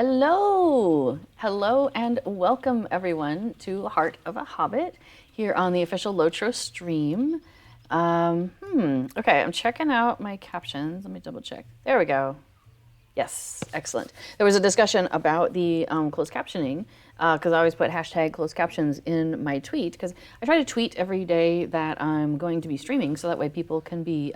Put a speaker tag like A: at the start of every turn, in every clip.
A: Hello, and welcome everyone to Heart of a Hobbit here on the official Lotro stream. Okay, I'm checking out my captions. Let me double check. There we go. Yes, excellent. There was a discussion about the closed captioning because I always put hashtag closed captions in my tweet because I try to tweet every day that I'm going to be streaming so that way people can be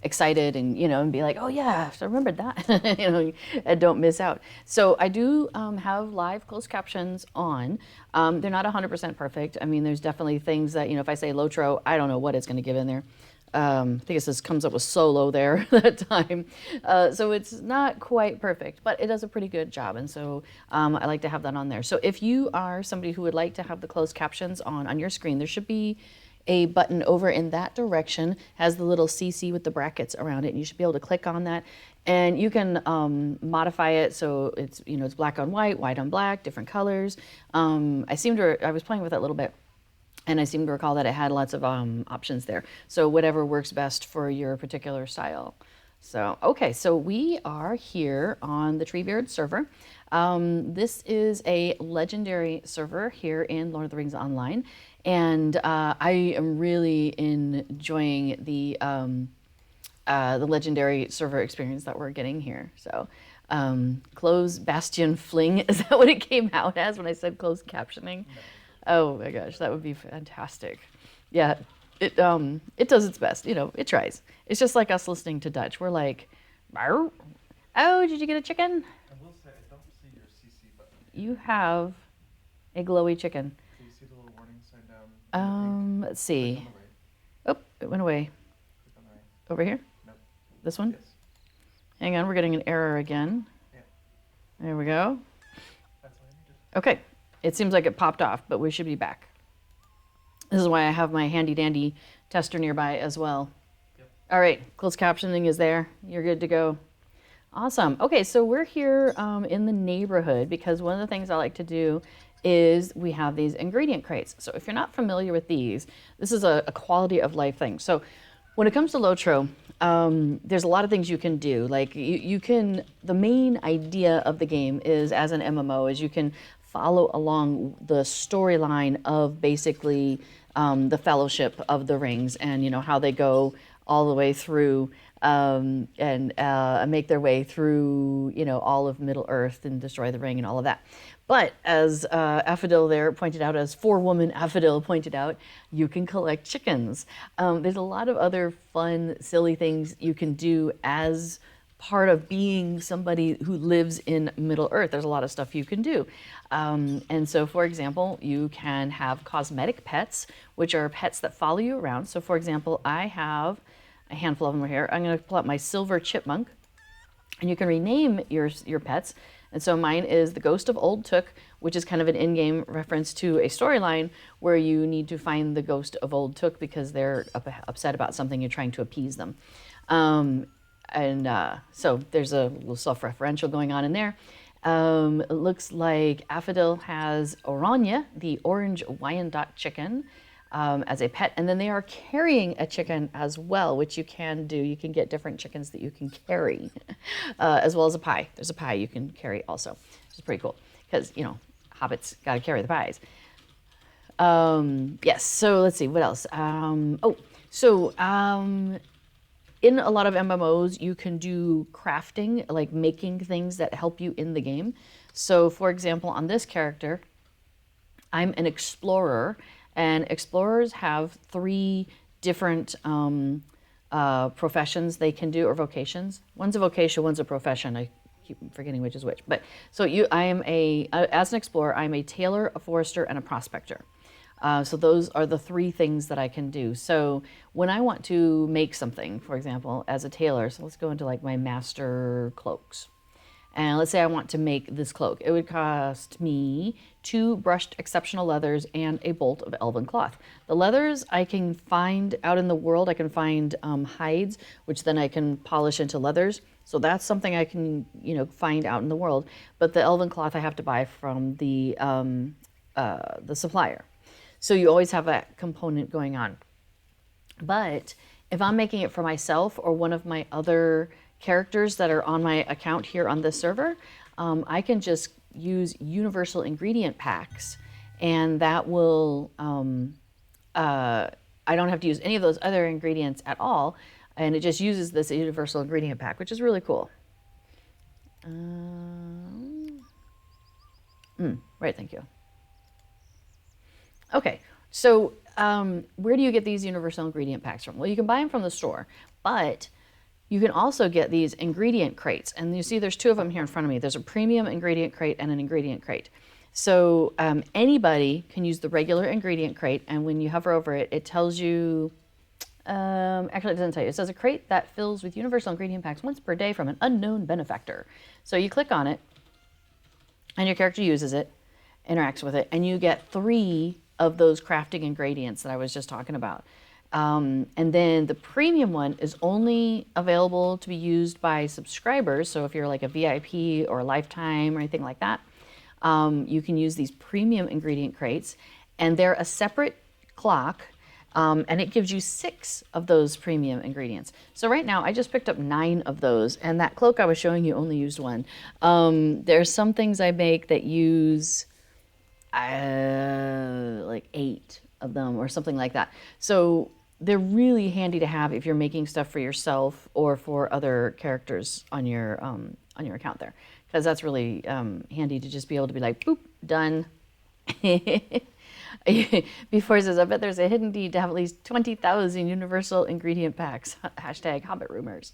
A: excited and and be like, oh yeah, I remembered that, and don't miss out. So I do have live closed captions on. They're not 100% perfect. I mean, there's definitely things that if I say Lotro, I don't know what it's going to give in there. I think it says comes up with solo there that time. So it's not quite perfect, but it does a pretty good job. And so I like to have that on there. So if you are somebody who would like to have the closed captions on your screen, there should be a button over in that direction, has the little CC with the brackets around it, and you should be able to click on that. And you can modify it so it's it's black on white, white on black, different colors. I was playing with it a little bit, and I seem to recall that it had lots of options there. So whatever works best for your particular style. So, okay, so we are here on the Treebeard server. This is a legendary server here in Lord of the Rings Online. And I am really enjoying the legendary server experience that we're getting here. So, closed Bastion Fling, is that what it came out as when I said closed captioning? Oh my gosh, that would be fantastic. Yeah, it does its best. It tries. It's just like us listening to Dutch. We're like, "Barr? Oh, did you get a chicken?
B: I will say, I don't see your CC button.
A: You have a glowy chicken.
B: Do you see the little warning sign down?
A: Let's see.
B: Click on the right.
A: Oh, it went away.
B: Click on the right.
A: Over here?
B: Nope.
A: This one?
B: Yes.
A: Hang on, we're getting an error again.
B: Yeah.
A: There we go.
B: That's all I needed.
A: Okay. It seems like it popped off, but we should be back. This is why I have my handy dandy tester nearby as well.
B: Yep.
A: All right, closed captioning is there. You're good to go. Awesome. Okay, so we're here in the neighborhood because one of the things I like to do is we have these ingredient crates. So if you're not familiar with these, this is a quality of life thing. So when it comes to Lotro, there's a lot of things you can do. Like the main idea of the game is as an MMO is you can follow along the storyline of basically the Fellowship of the Rings and how they go all the way through and make their way through all of Middle Earth and destroy the ring and all of that. But as Affadil there pointed out, as four-woman Affadil pointed out, you can collect chickens. There's a lot of other fun, silly things you can do as part of being somebody who lives in Middle Earth. There's a lot of stuff you can do. And so, for example, you can have cosmetic pets, which are pets that follow you around. So, for example, I have a handful of them right here. I'm going to pull out my silver chipmunk, and you can rename your pets. And so mine is the Ghost of Old Took, which is kind of an in-game reference to a storyline where you need to find the Ghost of Old Took because they're upset about something, you're trying to appease them. So there's a little self-referential going on in there. It looks like Affadil has Oranya, the orange Wyandotte chicken, as a pet. And then they are carrying a chicken as well, which you can do. You can get different chickens that you can carry, as well as a pie. There's a pie you can carry also, which is pretty cool because, hobbits got to carry the pies. Yes, so let's see, what else? In a lot of MMOs, you can do crafting, like making things that help you in the game. So, for example, on this character, I'm an explorer, and explorers have 3 different professions they can do, or vocations. One's a vocation, one's a profession. I keep forgetting which is which. But so as an explorer, I'm a tailor, a forester, and a prospector. So those are the 3 things that I can do. So when I want to make something, for example, as a tailor, so let's go into like my master cloaks. And let's say I want to make this cloak. It would cost me 2 brushed exceptional leathers and a bolt of elven cloth. The leathers I can find out in the world. I can find hides, which then I can polish into leathers. So that's something I can, find out in the world. But the elven cloth I have to buy from the supplier. So you always have that component going on. But if I'm making it for myself or one of my other characters that are on my account here on this server, I can just use universal ingredient packs, and that will, I don't have to use any of those other ingredients at all, and it just uses this universal ingredient pack, which is really cool. Right, thank you. Okay, so where do you get these universal ingredient packs from? Well, you can buy them from the store, but you can also get these ingredient crates. And you see there's two of them here in front of me. There's a premium ingredient crate and an ingredient crate. So anybody can use the regular ingredient crate, and when you hover over it, it tells you, actually it doesn't tell you, it says a crate that fills with universal ingredient packs once per day from an unknown benefactor. So you click on it, and your character uses it, interacts with it, and you get 3 of those crafting ingredients that I was just talking about. And then the premium one is only available to be used by subscribers. So if you're like a VIP or a lifetime or anything like that, you can use these premium ingredient crates, and they're a separate clock, and it gives you 6 of those premium ingredients. So right now I just picked up 9 of those, and that cloak I was showing you only used 1. There's some things I make that use like 8 of them or something like that. So they're really handy to have if you're making stuff for yourself or for other characters on your account there, because that's really handy to just be able to be like, boop, done. Before it says, I bet there's a hidden deed to have at least 20,000 universal ingredient packs. Hashtag Hobbit rumors.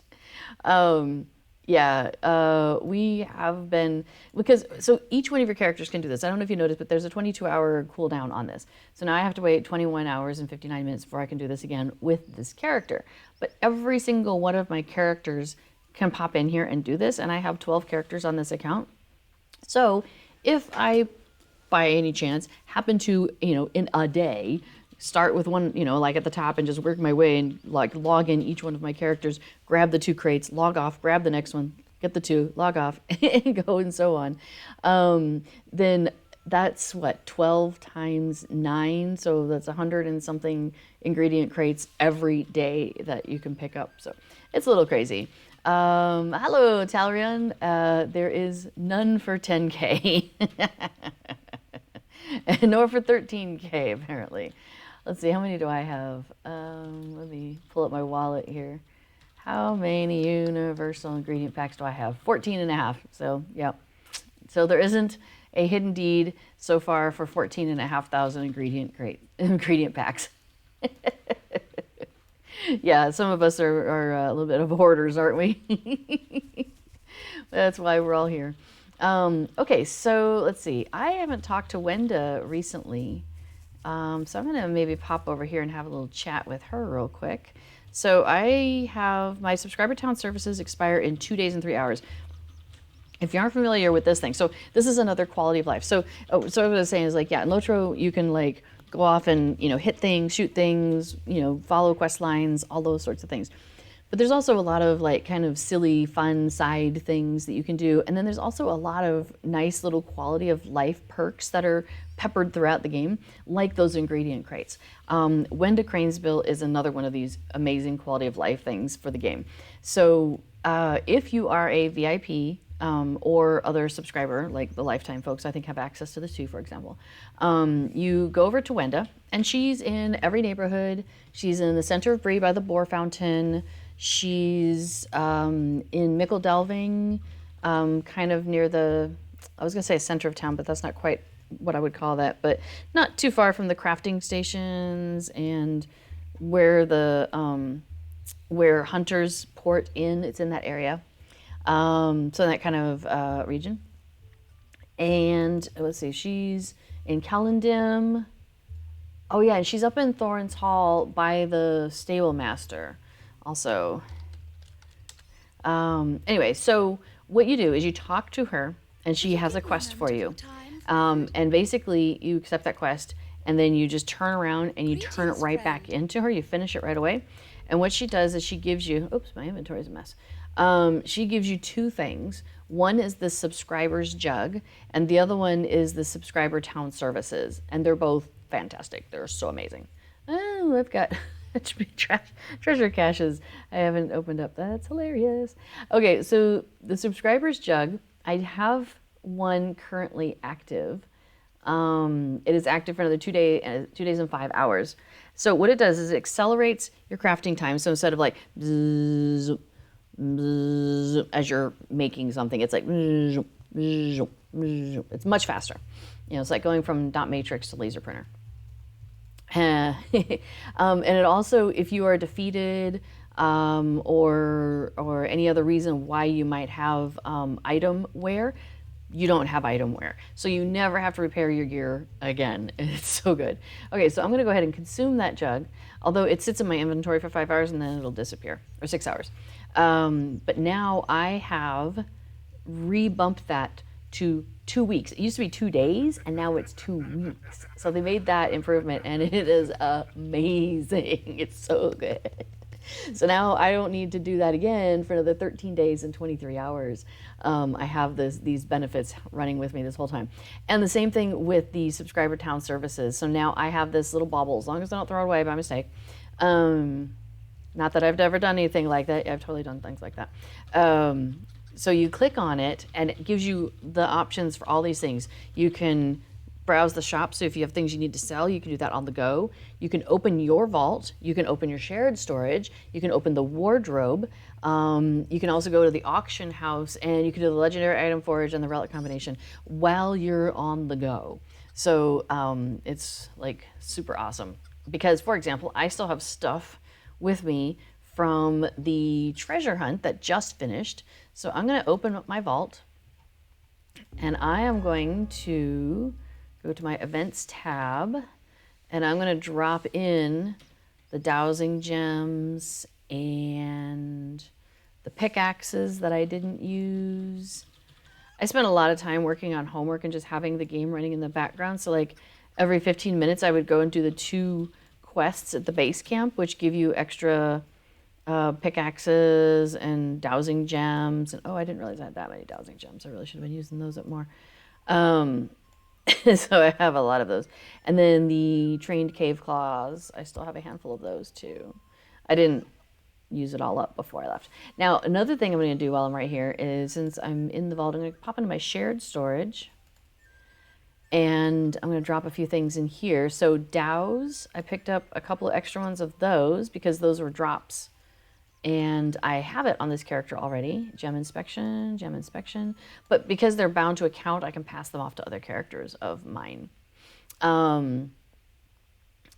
A: We have been, because, so each one of your characters can do this. I don't know if you noticed, but there's a 22-hour cooldown on this. So now I have to wait 21 hours and 59 minutes before I can do this again with this character. But every single one of my characters can pop in here and do this, and I have 12 characters on this account. So if I, by any chance, happen to, in a day, start with one, like at the top and just work my way and like log in each one of my characters, grab the 2 crates, log off, grab the next one, get the 2, log off, and go and so on. Then that's what, 12 times 9. So that's 100 and something ingredient crates every day that you can pick up. So it's a little crazy. Hello, Talrian. There is none for 10K. Nor for 13K, apparently. Let's see, how many do I have? Let me pull up my wallet here. How many universal ingredient packs do I have? 14 and a half. So, yeah. So there isn't a hidden deed so far for 14,500 ingredient packs. Yeah, some of us are a little bit of hoarders, aren't we? That's why we're all here. Okay, so let's see. I haven't talked to Wenda recently, so I'm going to maybe pop over here and have a little chat with her real quick. So I have my subscriber town services expire in 2 days and 3 hours. If you aren't familiar with this thing, so this is another quality of life. So what I was saying is like, yeah, in Lotro you can like go off and hit things, shoot things, follow quest lines, all those sorts of things. But there's also a lot of like kind of silly, fun side things that you can do. And then there's also a lot of nice little quality of life perks that are peppered throughout the game, like those ingredient crates. Wenda Cranesbill is another one of these amazing quality of life things for the game. So if you are a VIP or other subscriber, like the lifetime folks, I think have access to this too, for example. You go over to Wenda, and she's in every neighborhood. She's in the center of Bree by the Boar Fountain. She's in Mickle Delving, kind of near the, I was going to say center of town, but that's not quite what I would call that, but not too far from the crafting stations and where the, where Hunters port in, it's in that area. So in that kind of region. And let's see, she's in Callandim. Oh yeah, and she's up in Thorin's Hall by the stable master also. Anyway, so what you do is you talk to her, and she has a quest for you. And basically you accept that quest, and then you just turn around and you turn it right back into her. You finish it right away. And what she does is she gives you, oops, my inventory's a mess. She gives you 2 things. One is the subscriber's jug, and the other one is the subscriber town services. And they're both fantastic. They're so amazing. Oh, I've got treasure caches I haven't opened up. That's hilarious. Okay, so the subscriber's jug I have one currently active. It is active for another 2 days and 5 hours. So what it does is it accelerates your crafting time. So instead of like bzz, bzz, as you're making something, it's like bzz, bzz, bzz. It's much faster. It's like going from dot matrix to laser printer. And it also, if you are defeated or any other reason why you might have item wear, you don't have item wear. So you never have to repair your gear again. It's so good. Okay, so I'm going to go ahead and consume that jug, although it sits in my inventory for 5 hours and then it'll disappear, or 6 hours. But now I have rebumped that to 2 weeks. It used to be 2 days, and now it's 2 weeks. So they made that improvement, and it is amazing. It's so good. So now I don't need to do that again for another 13 days and 23 hours. I have these benefits running with me this whole time. And the same thing with the subscriber town services. So now I have this little bauble, as long as I don't throw it away by mistake. Not that I've ever done anything like that. I've totally done things like that. So you click on it, and it gives you the options for all these things. You can browse the shop, so if you have things you need to sell, you can do that on the go. You can open your vault. You can open your shared storage. You can open the wardrobe. You can also go to the auction house, and you can do the legendary item forage and the relic combination while you're on the go. So it's like super awesome. Because, for example, I still have stuff with me from the treasure hunt that just finished. So I'm going to open up my vault, and I am going to go to my events tab, and I'm going to drop in the dowsing gems and the pickaxes that I didn't use. I spent a lot of time working on homework and just having the game running in the background. So like every 15 minutes I would go and do the 2 quests at the base camp, which give you extra pickaxes and dowsing gems. And I didn't realize I had that many dowsing gems. I really should have been using those up more. So I have a lot of those. And then the trained cave claws, I still have a handful of those too. I didn't use it all up before I left. Now, another thing I'm going to do while I'm right here is, since I'm in the vault, I'm going to pop into my shared storage. And I'm going to drop a few things in here. So dows, I picked up a couple of extra ones of those because those were drops. And I have it on this character already, gem inspection. But because they're bound to account, I can pass them off to other characters of mine. And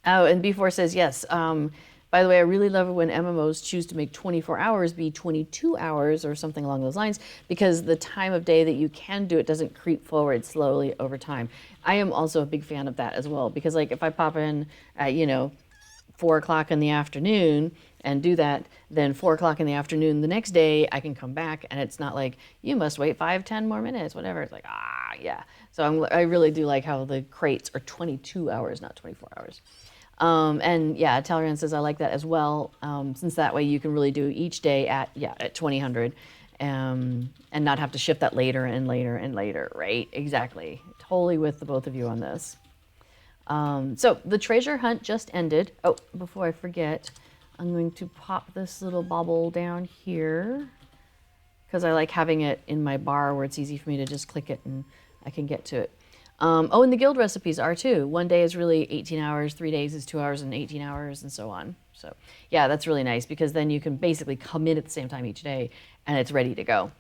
A: B4 says, yes, by the way, I really love it when MMOs choose to make 24 hours be 22 hours or something along those lines, because the time of day that you can do it doesn't creep forward slowly over time. I am also a big fan of that as well, because like if I pop in at, 4 o'clock in the afternoon and do that, then 4 o'clock in the afternoon the next day I can come back, and it's not like you must wait 5-10 more minutes, whatever. It's like, yeah. So I really do like how the crates are 22 hours, not 24 hours. And yeah, Talran says I like that as well, since that way you can really do each day at 2000, and not have to shift that later and later and later, right? Exactly. Totally with the both of you on this. So the treasure hunt just ended. Oh, before I forget, I'm going to pop this little bauble down here, because I like having it in my bar where it's easy for me to just click it and I can get to it. And the guild recipes are too. 1 day is really 18 hours, 3 days is 2 hours and 18 hours, and so on. So yeah, that's really nice, because then you can basically come in at the same time each day and it's ready to go.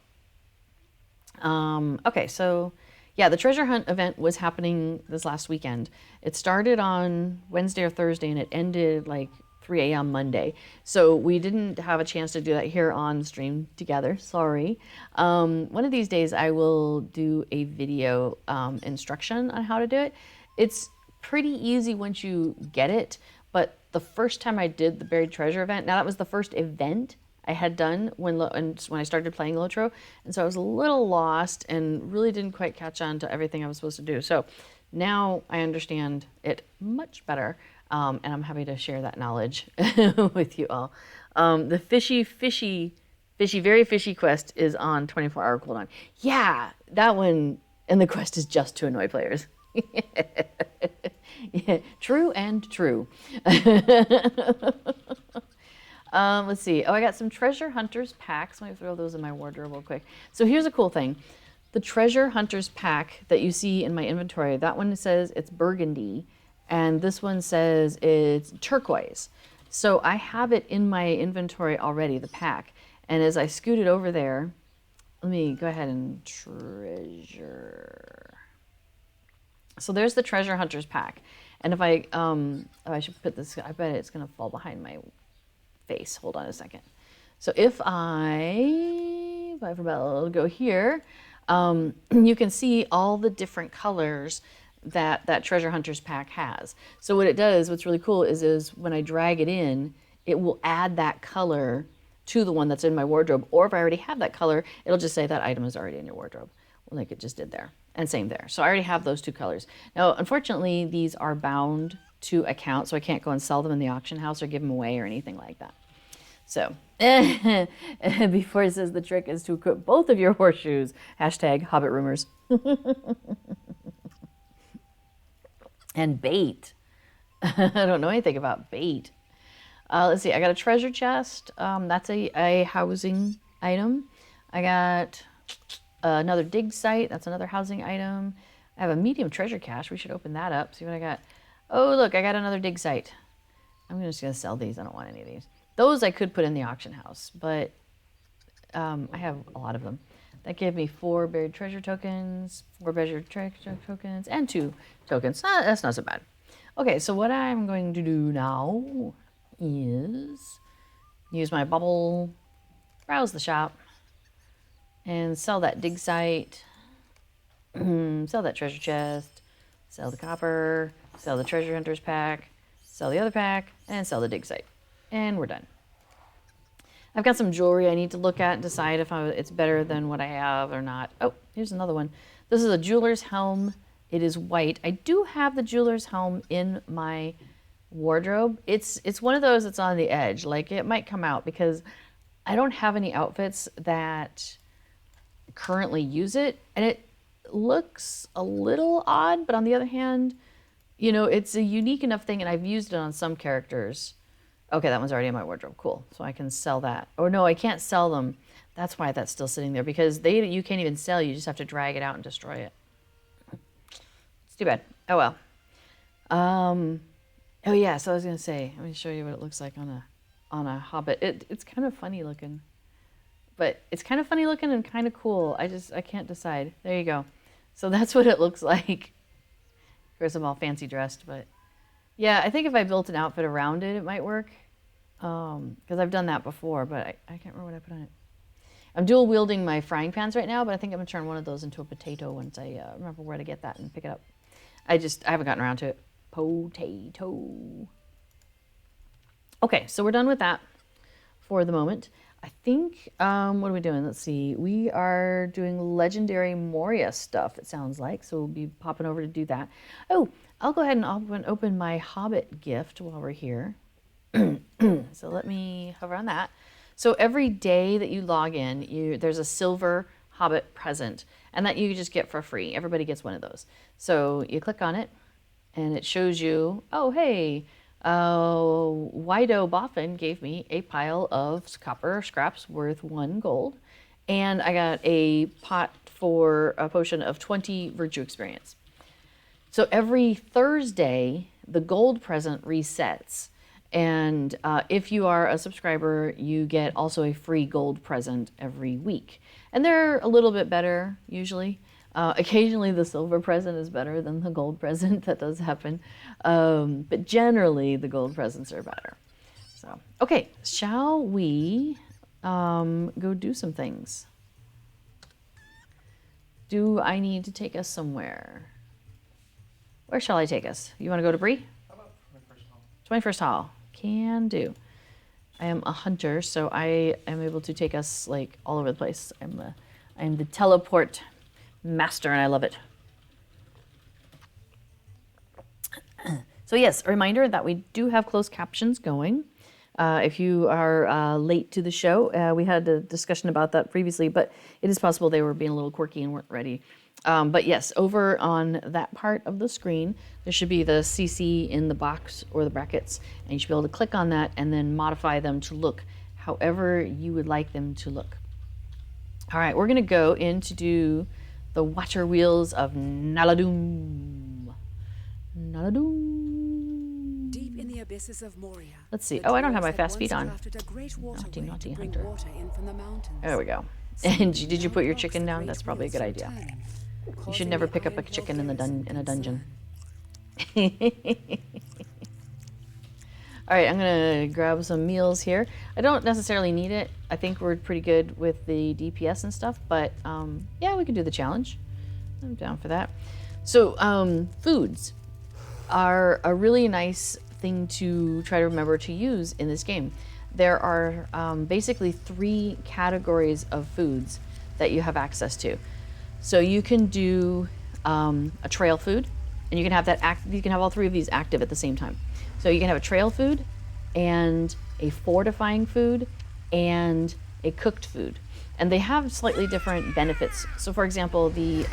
A: Okay, so yeah, the treasure hunt event was happening this last weekend. It started on Wednesday or Thursday and it ended like 3 a.m. Monday. So we didn't have a chance to do that here on stream together, sorry. One of these days I will do a video instruction on how to do it. It's pretty easy once you get it, but the first time I did the buried treasure event, now that was the first event I had done when I started playing Lotro, and so I was a little lost and really didn't quite catch on to everything I was supposed to do. So now I understand it much better, and I'm happy to share that knowledge with you all. The very fishy quest is on 24-hour cooldown. Yeah, that one, and the quest is just to annoy players. Yeah, true and true. Let's see. I got some treasure hunters packs. Let me throw those in my wardrobe real quick. So here's a cool thing. The treasure hunters pack that you see in my inventory, that one says it's burgundy, and this one says it's turquoise. So I have it in my inventory already, the pack. And as I scoot it over there, let me go ahead and treasure. So there's the treasure hunters pack. And if I, oh, I should put this, I bet it's going to fall behind my face. Hold on a second. So if I go here, you can see all the different colors that treasure hunters pack has. So what it does, what's really cool is when I drag it in, it will add that color to the one that's in my wardrobe. Or if I already have that color, it'll just say that item is already in your wardrobe, like it just did there. And same there. So I already have those two colors. Now, unfortunately, these are bound to account, so I can't go and sell them in the auction house or give them away or anything like that. So, before it says the trick is to equip both of your horseshoes, hashtag Hobbit rumors. And bait. I don't know anything about bait. Let's see, I got a treasure chest. That's a housing item. I got another dig site. That's another housing item. I have a medium treasure cache. We should open that up, see what I got. Oh, look, I got another dig site. I'm just going to sell these. I don't want any of these. Those I could put in the auction house, but I have a lot of them. That gave me 4 buried treasure tokens, 4 buried treasure tokens, and 2 tokens. That's not so bad. Okay, so what I'm going to do now is use my bubble, browse the shop, and sell that dig site, sell that treasure chest, sell the copper, sell the treasure hunters pack, sell the other pack, and sell the dig site. And we're done. I've got some jewelry I need to look at and decide if it's better than what I have or not. Oh, here's another one. This is a jeweler's helm. It is white. I do have the jeweler's helm in my wardrobe. It's one of those that's on the edge. Like, it might come out because I don't have any outfits that currently use it. And it looks a little odd, but on the other hand, you know, it's a unique enough thing, and I've used it on some characters. Okay, that one's already in my wardrobe. Cool. So I can sell that. Or no, I can't sell them. That's why that's still sitting there, because you can't even sell. You just have to drag it out and destroy it. It's too bad. Oh well. Oh yeah. So I was gonna say, let me show you what it looks like on a Hobbit. It's kind of funny looking, but it's kind of funny looking and kind of cool. I can't decide. There you go. So that's what it looks like. Of course, I'm all fancy dressed, but yeah, I think if I built an outfit around it, it might work. Because I've done that before, but I can't remember what I put on it. I'm dual wielding my frying pans right now, but I think I'm gonna turn one of those into a potato once I remember where to get that and pick it up. I haven't gotten around to it. Potato. Okay, so we're done with that for the moment. I think, what are we doing? Let's see. We are doing legendary Moria stuff, it sounds like. So we'll be popping over to do that. Oh, I'll go ahead and open my Hobbit gift while we're here. So let me hover on that. So every day that you log in, there's a silver Hobbit present, and that you just get for free. Everybody gets one of those. So you click on it, and it shows you, oh, hey, Wido Boffin gave me a pile of copper scraps worth 1 gold, and I got a pot for a potion of 20 virtue experience. So every Thursday, the gold present resets. And if you are a subscriber, you get also a free gold present every week. And they're a little bit better, usually. Occasionally the silver present is better than the gold present. That does happen. But generally, the gold presents are better. So, okay, shall we go do some things? Do I need to take us somewhere? Where shall I take us? You want to go to Bree?
B: How about 21st hall?
A: 21st hall. Can do. I am a hunter, so I am able to take us like all over the place. I'm the teleport master, and I love it. So yes, a reminder that we do have closed captions going. If you are late to the show, we had a discussion about that previously, but it is possible they were being a little quirky and weren't ready. But yes, over on that part of the screen, there should be the CC in the box or the brackets, and you should be able to click on that and then modify them to look however you would like them to look. All right, we're going to go in to do the water wheels of Naladoom. Naladoom.
C: Deep in the abysses of Moria.
A: Let's see.
C: the
A: Oh, I don't have
C: dwarves
A: my
C: had
A: fast
C: once
A: feet on.
C: crafted a great
A: Naughty,
C: waterway
A: naughty
C: to bring
A: hunter.
C: water in from the mountains.
A: There we go.
C: Soon
A: And
C: the
A: did you
C: young
A: put your
C: rocks
A: chicken
C: the
A: down?
C: great
A: That's probably a
C: wheels
A: good
C: would
A: idea.
C: turn,
A: You should
C: causing
A: never
C: the
A: pick up a
C: iron
A: chicken in a
C: warriors
A: dungeon.
C: concern.
A: All right, I'm gonna grab some meals here. I don't necessarily need it. I think we're pretty good with the DPS and stuff, but yeah, we can do the challenge. I'm down for that. So foods are a really nice thing to try to remember to use in this game. There are basically 3 categories of foods that you have access to. So you can do a trail food, and you can have you can have all 3 of these active at the same time. So you can have a trail food, and a fortifying food, and a cooked food, and they have slightly different benefits. So, for example, the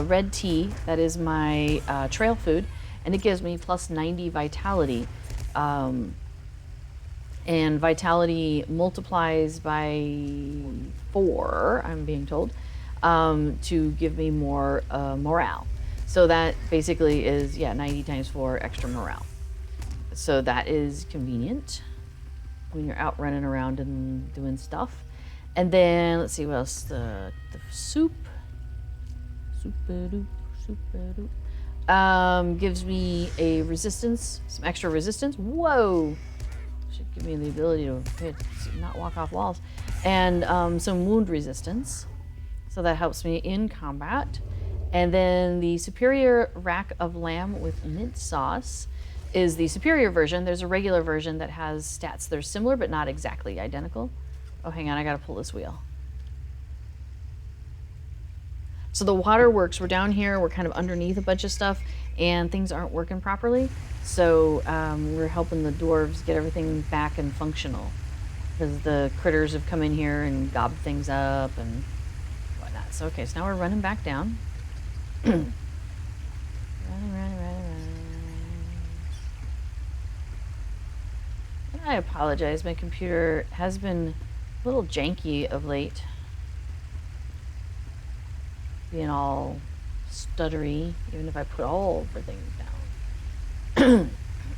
A: red tea, that is my trail food, and it gives me plus 90 vitality. And vitality multiplies by 4, I'm being told, to give me more morale. So that basically is, 90 times 4 extra morale. So that is convenient when you're out running around and doing stuff. And then, let's see what else, the soup. Gives me a resistance, some extra resistance. Whoa! Should give me the ability to not walk off walls. And some wound resistance. So that helps me in combat. And then the superior rack of lamb with mint sauce is the superior version. There's a regular version that has stats that are similar but not exactly identical. Oh, hang on, I gotta pull this wheel. So the waterworks, we're down here, we're kind of underneath a bunch of stuff, and things aren't working properly. So we're helping the dwarves get everything back and functional, because the critters have come in here and gobbed things up and whatnot. So okay, so now we're running back down. running. And I apologize, my computer has been a little janky of late. Being all stuttery, even if I put all the things down.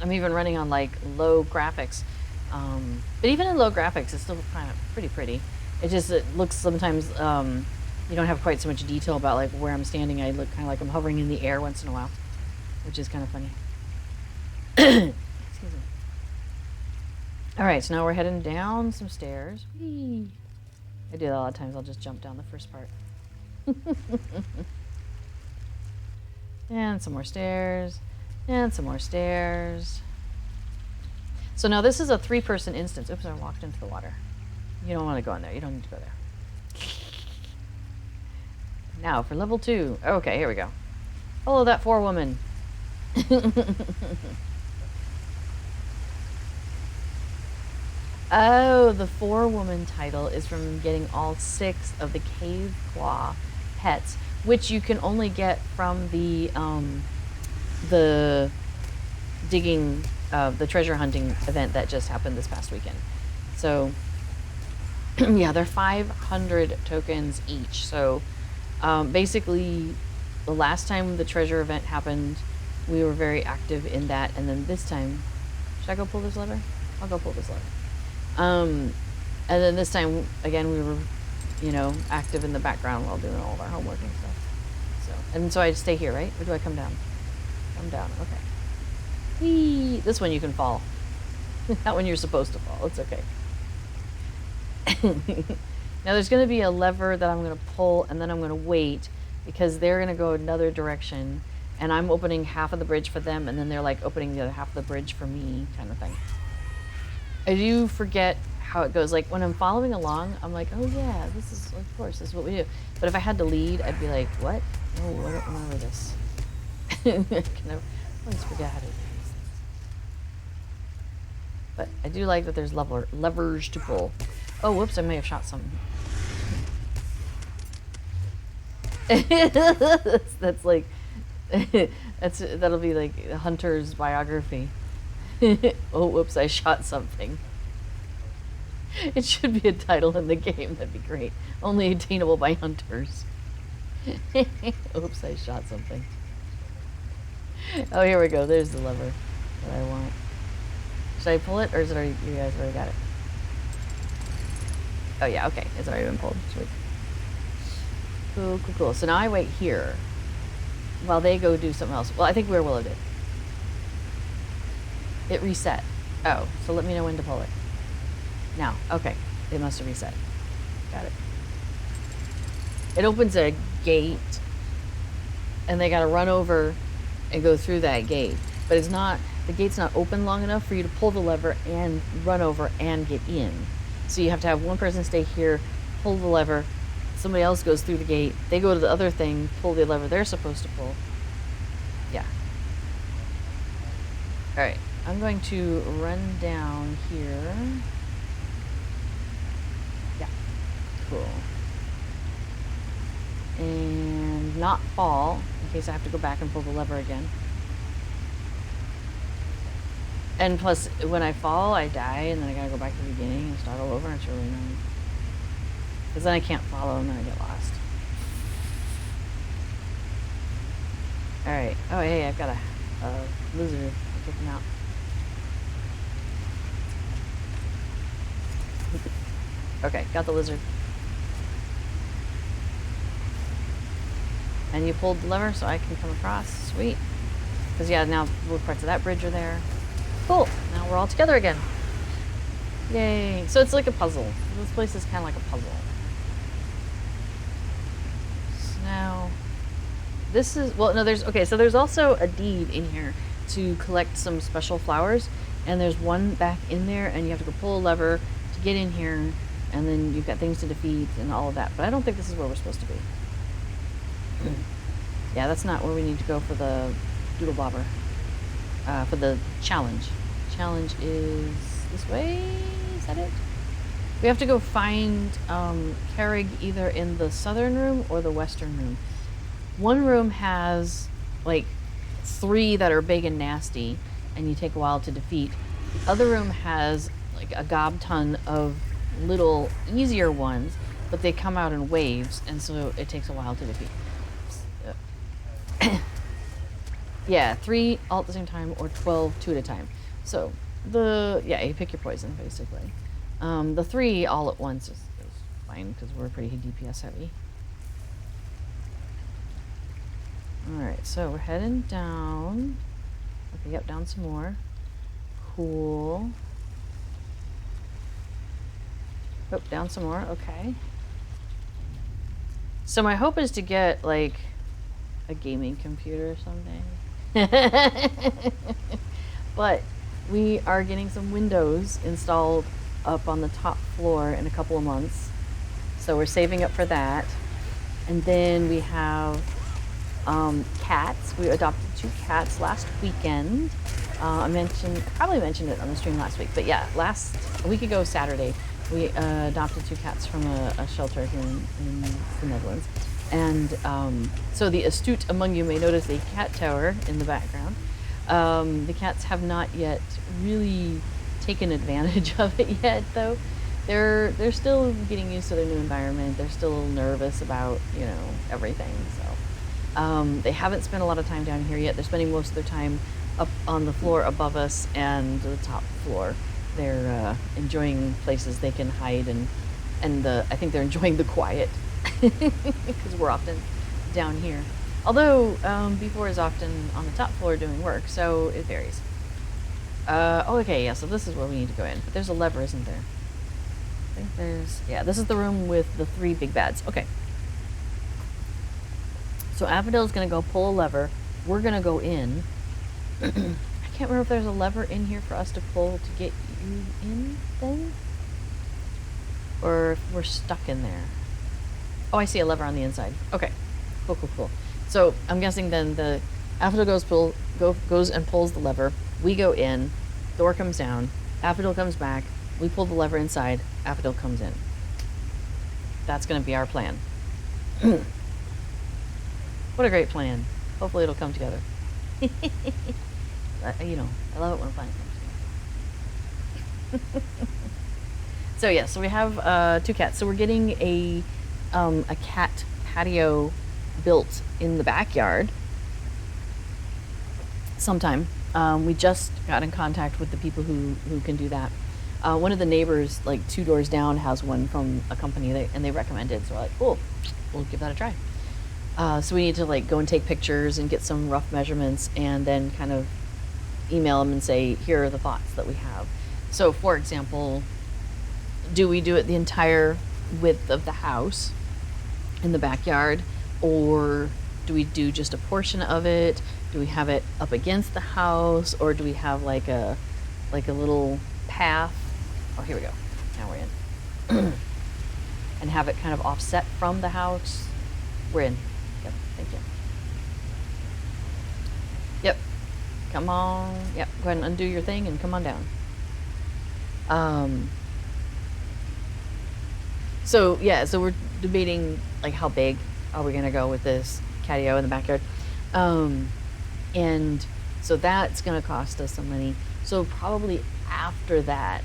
A: I'm even running on like low graphics. But even in low graphics, it's still kind of pretty. It looks sometimes, you don't have quite so much detail about like where I'm standing. I look kind of like I'm hovering in the air once in a while, which is kind of funny. Excuse me. All right, so now we're heading down some stairs. Whee! I do that a lot of times. I'll just jump down the first part. And some more stairs, and some more stairs. So now this is a 3-person instance. Oops, I walked into the water. You don't want to go in there. You don't need to go there. Now for level 2. Okay, here we go. Follow that 4-woman. Oh, the 4-woman title is from getting all 6 of the cave claw pets, which you can only get from the digging, the treasure hunting event that just happened this past weekend. So yeah, they're 500 tokens each. So basically, the last time the treasure event happened, we were very active in that, and then this time, should I go pull this lever? I'll go pull this lever. And then this time, again, we were, active in the background while doing all of our homework and stuff. So I stay here, right? Or do I come down? Come down, okay. Whee! This one you can fall. Not when you're supposed to fall, it's okay. Now there's gonna be a lever that I'm gonna pull, and then I'm gonna wait, because they're gonna go another direction, and I'm opening half of the bridge for them, and then they're like opening the other half of the bridge for me, kind of thing. I do forget how it goes. Like when I'm following along, I'm like, oh yeah, this is, of course, this is what we do. But if I had to lead, I'd be like, what? Oh, I don't remember this. I always forget how to do these things. But I do like that there's levers to pull. Oh, whoops, I may have shot something. That's like, that'll be like Hunter's biography. Oh, whoops, I shot something. It should be a title in the game. That'd be great. Only attainable by hunters. Oops, I shot something. Oh, here we go. There's the lever that I want. Should I pull it, or is it already, you guys already got it? Oh yeah, okay. It's already been pulled. Sweet. Cool, cool, cool. So now I wait here while they go do something else. Well, I think Willow did. It reset. Oh, so let me know when to pull it. Now, okay. It must have reset. Got it. It opens a gate, and they gotta run over and go through that gate. But it's not, the gate's not open long enough for you to pull the lever and run over and get in. So you have to have one person stay here, pull the lever, somebody else goes through the gate, they go to the other thing, pull the lever they're supposed to pull. Yeah. Alright, I'm going to run down here. Yeah, cool. And not fall, in case I have to go back and pull the lever again. And plus, when I fall, I die, and then I gotta go back to the beginning and start all over, and it's really annoying. Because then I can't follow, and then I get lost. Alright. Oh, hey, I've got a lizard. I'll take him out. Okay, got the lizard. And you pulled the lever so I can come across. Sweet. Because, yeah, now both parts of that bridge are there. Cool. Now we're all together again. Yay. So it's like a puzzle. This place is kind of like a puzzle. So now, this is, well, no, there's, okay, so there's also a deed in here to collect some special flowers. And there's one back in there, and you have to go pull a lever to get in here. And then you've got things to defeat and all of that. But I don't think this is where we're supposed to be. Yeah, that's not where we need to go for the doodle bobber. For the challenge. Challenge is this way? Is that it? We have to go find Carrig either in the southern room or the western room. One room has like 3 that are big and nasty, and you take a while to defeat. Other room has like a gob ton of little easier ones, but they come out in waves, and so it takes a while to defeat. Yeah, 3 all at the same time, or 12 2 at a time. So yeah, you pick your poison basically. The 3 all at once is fine because we're pretty DPS heavy. All right, so we're heading down. Okay, yep, down some more. Cool. Oh, down some more. Okay. So my hope is to get like a gaming computer someday. But we are getting some windows installed up on the top floor in a couple of months. So we're saving up for that. And then we have cats. We adopted 2 cats last weekend. I probably mentioned it on the stream last week, but yeah, a week ago Saturday, we adopted 2 cats from a shelter here in the Netherlands. And so the astute among you may notice a cat tower in the background. The cats have not yet really taken advantage of it yet, though. They're still getting used to their new environment. They're still nervous about, you know, everything. So they haven't spent a lot of time down here yet. They're spending most of their time up on the floor above us and the top floor. They're enjoying places they can hide, and I think they're enjoying the quiet because we're often down here. Although B4 is often on the top floor doing work, so it varies. Oh, okay, yeah, so this is where we need to go in. But there's a lever, isn't there? I think there's, yeah, this is the room with the 3 big bads. Okay. So Abigail's gonna go pull a lever. We're gonna go in. I can't remember if there's a lever in here for us to pull to get you in then? Or if we're stuck in there. Oh, I see a lever on the inside. Okay, cool, cool, cool. So I'm guessing then the Aphrodite goes and pulls the lever. We go in. Door comes down. Aphrodite comes back. We pull the lever inside. Aphrodite comes in. That's going to be our plan. What a great plan. Hopefully it'll come together. You know, I love it when a plan comes together. So yeah, so we have 2 cats. So we're getting a cat patio built in the backyard sometime. We just got in contact with the people who can do that. One of the neighbors, like 2 doors down, has one from a company, and they recommended. So we're like, cool, we'll give that a try. So we need to like go and take pictures and get some rough measurements, and then kind of email them and say, here are the thoughts that we have. So, for example, do we do it the entire width of the house in the backyard, or do we do just a portion of it? Do we have it up against the house, or do we have like a little path? Oh, here we go. Now we're in. And have it kind of offset from the house. We're in. Yep, thank you. Yep. Come on. Yep, go ahead and undo your thing and come on down. So yeah, so we're debating like how big are we gonna go with this catio in the backyard. And so that's gonna cost us some money. So probably after that,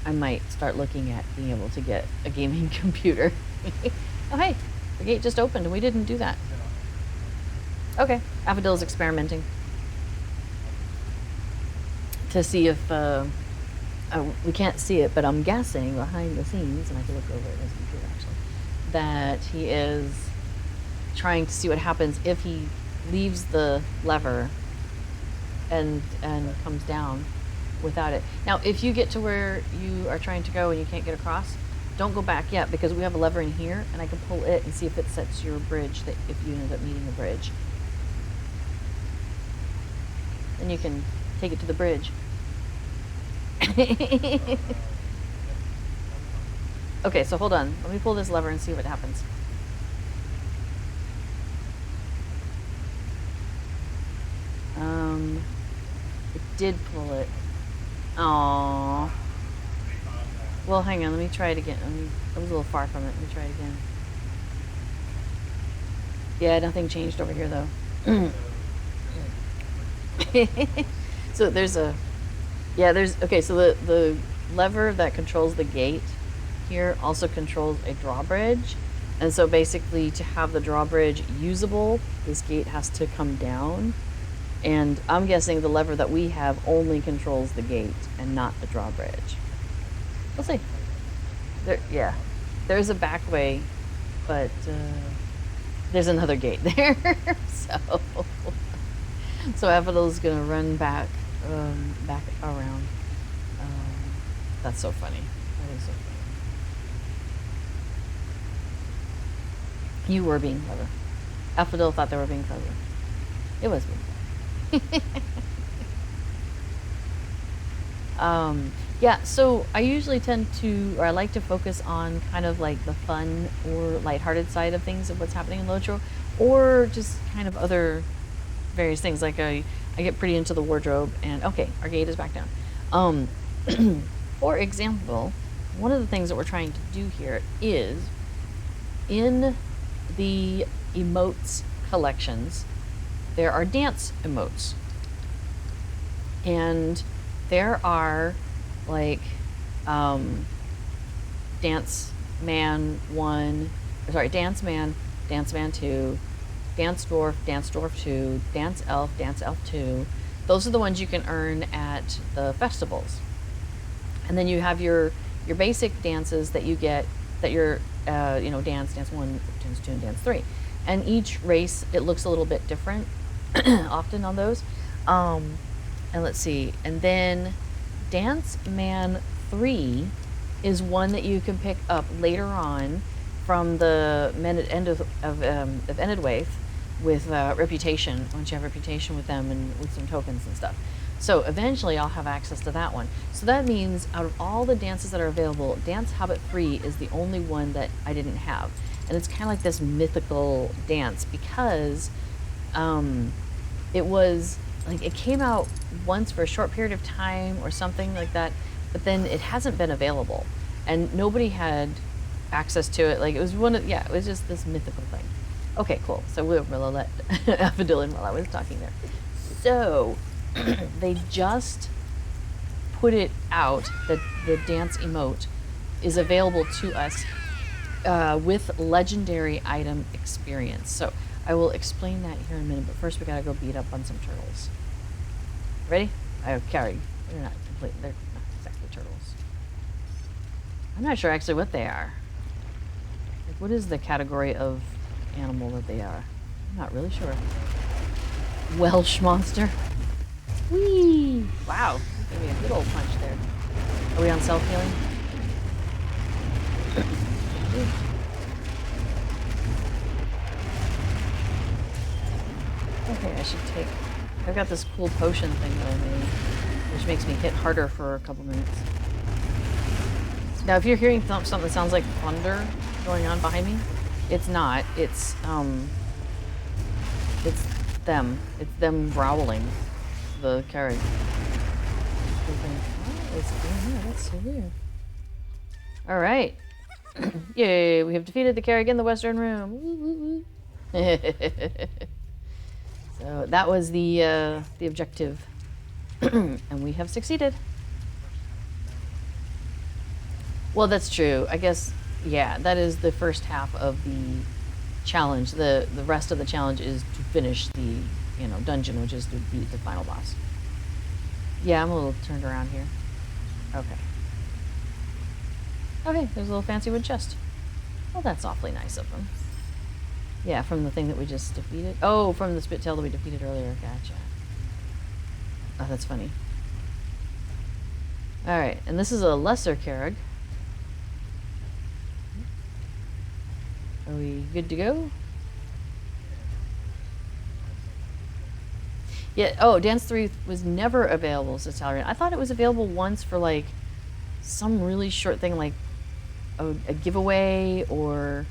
A: I might start looking at being able to get a gaming computer. Oh hey, the gate just opened and we didn't do that. Okay, Affadil's experimenting to see if we can't see it, but I'm guessing behind the scenes, and I can look over at his computer actually, that he is trying to see what happens if he leaves the lever and comes down without it. Now, if you get to where you are trying to go and you can't get across, don't go back yet, because we have a lever in here, and I can pull it and see if it sets your bridge, that if you end up needing a bridge. Then you can take it to the bridge. Okay, so hold on. Let me pull this lever and see what happens. It did pull it. Aww. Well, hang on. Let me try it again. I was a little far from it. Let me try it again. Yeah, nothing changed over here, though. So there's a... Yeah, okay, so the lever that controls the gate here also controls a drawbridge. And so basically, to have the drawbridge usable, this gate has to come down. And I'm guessing the lever that we have only controls the gate and not the drawbridge. We'll see. Yeah, there's a back way, but there's another gate there. So Affadil's gonna run back around. That's so funny. That is so funny. You were being clever. Affadil thought they were being clever. It was being clever. Yeah, so I usually I like to focus on kind of like the fun or lighthearted side of things of what's happening in Lotro, or just kind of other various things. Like I get pretty into the wardrobe, and okay, our gate is back down. For example, one of the things that we're trying to do here is in the emotes collections, there are dance emotes, and there are like Dance Man 1, sorry, Dance Man 2, Dance Dwarf 2, Dance Elf 2. Those are the ones you can earn at the festivals. And then you have your basic dances that you get, that you're, dance 1, dance 2, and dance 3. And each race, it looks a little bit different often on those. And let's see. And then Dance Man 3 is one that you can pick up later on from the men at end of Enedwaith with Reputation, once you have Reputation with them and with some tokens and stuff. So eventually I'll have access to that one. So that means out of all the dances that are available, Dance Hobbit3 is the only one that I didn't have. And it's kind of like this mythical dance because it was like, it came out once for a short period of time or something like that, but then it hasn't been available and nobody had access to it. Like it was it was just this mythical thing. Okay, cool. So we'll let Affadil in while I was talking there. So they just put it out that the dance emote is available to us with legendary item experience. So I will explain that here in a minute, but first we gotta go beat up on some turtles. Ready? I carry. They're not exactly turtles. I'm not sure actually what they are. Like, what is the category of animal that they are? I'm not really sure. Welsh monster. Whee! Wow, gave me a good old punch there. Are we on self-healing? Okay, I should take... I've got this cool potion thing that I made, which makes me hit harder for a couple minutes. Now, if you're hearing something that sounds like thunder going on behind me, it's not. It's them. It's them growling. The carrot. What is it doing here? That's so weird. All right. Yay, we have defeated the Carrig in the Western Room. Woo, woo, woo. So that was the objective. And we have succeeded. Well, that's true. I guess, yeah, that is the first half of the challenge. The rest of the challenge is to finish the, dungeon, which is to beat the final boss. Yeah, I'm a little turned around here. Okay. Okay, there's a little fancy wood chest. Well, that's awfully nice of them. Yeah, from the thing that we just defeated. Oh, from the Spittail that we defeated earlier. Gotcha. Oh, that's funny. Alright, and this is a lesser Carrig. Are we good to go? Yeah, oh, Dance 3 was never available, says Talarian. I thought it was available once for, like, some really short thing, like a giveaway, or...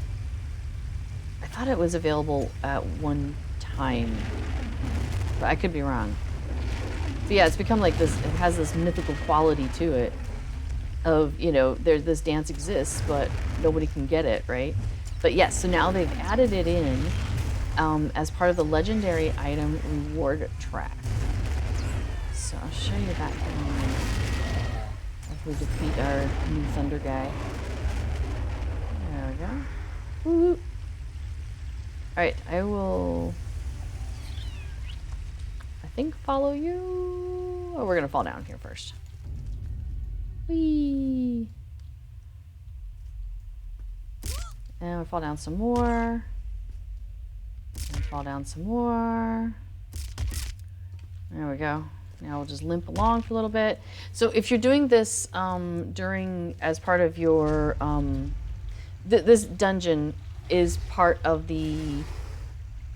A: I thought it was available at one time, but I could be wrong. So yeah, it's become like this, it has this mythical quality to it of, there's this dance exists, but nobody can get it, right? But yes, so now they've added it in as part of the legendary item reward track. So I'll show you that after we defeat our new thunder guy. There we go. Woo-hoo. Alright, I will, I think, follow you. Oh, we're gonna fall down here first. Whee! And we'll fall down some more. And fall down some more. There we go. Now we'll just limp along for a little bit. So if you're doing this as part of your, this dungeon is part of the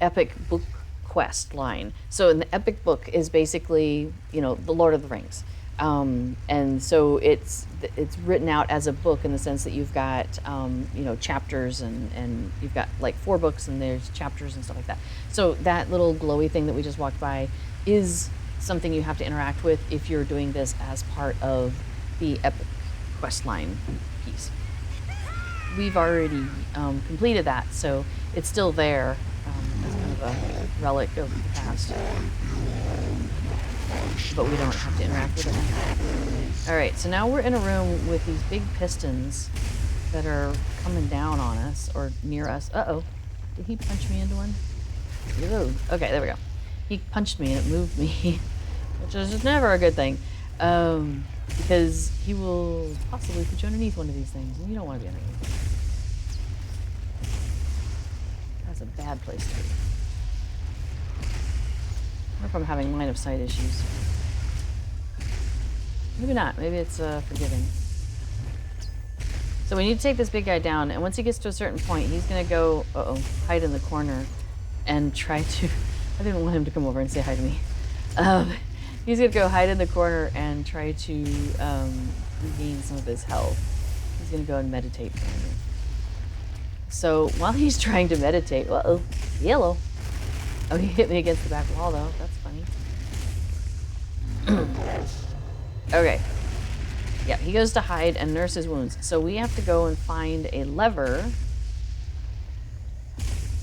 A: epic book quest line. So in the epic book is basically, the Lord of the Rings. And so it's written out as a book in the sense that you've got, chapters and you've got like 4 books and there's chapters and stuff like that. So that little glowy thing that we just walked by is something you have to interact with if you're doing this as part of the epic quest line piece. We've already completed that, so it's still there as kind of a relic of the past. But we don't have to interact with it. Alright, so now we're in a room with these big pistons that are coming down on us, or near us. Uh-oh. Did he punch me into one? Ew. Okay, there we go. He punched me and it moved me, which is just never a good thing. Because he will possibly put you underneath one of these things, and you don't want to be underneath. That's a bad place to be. I wonder if I'm having line of sight issues. Maybe not. Maybe it's forgiving. So we need to take this big guy down, and once he gets to a certain point, he's going to go, hide in the corner and try to... I didn't want him to come over and say hi to me. He's going to go hide in the corner and try to regain some of his health. He's going to go and meditate for a minute. So while he's trying to meditate... Uh-oh. Yellow. Oh, he hit me against the back wall, though. That's funny. Okay. Yeah, he goes to hide and nurse his wounds. So we have to go and find a lever.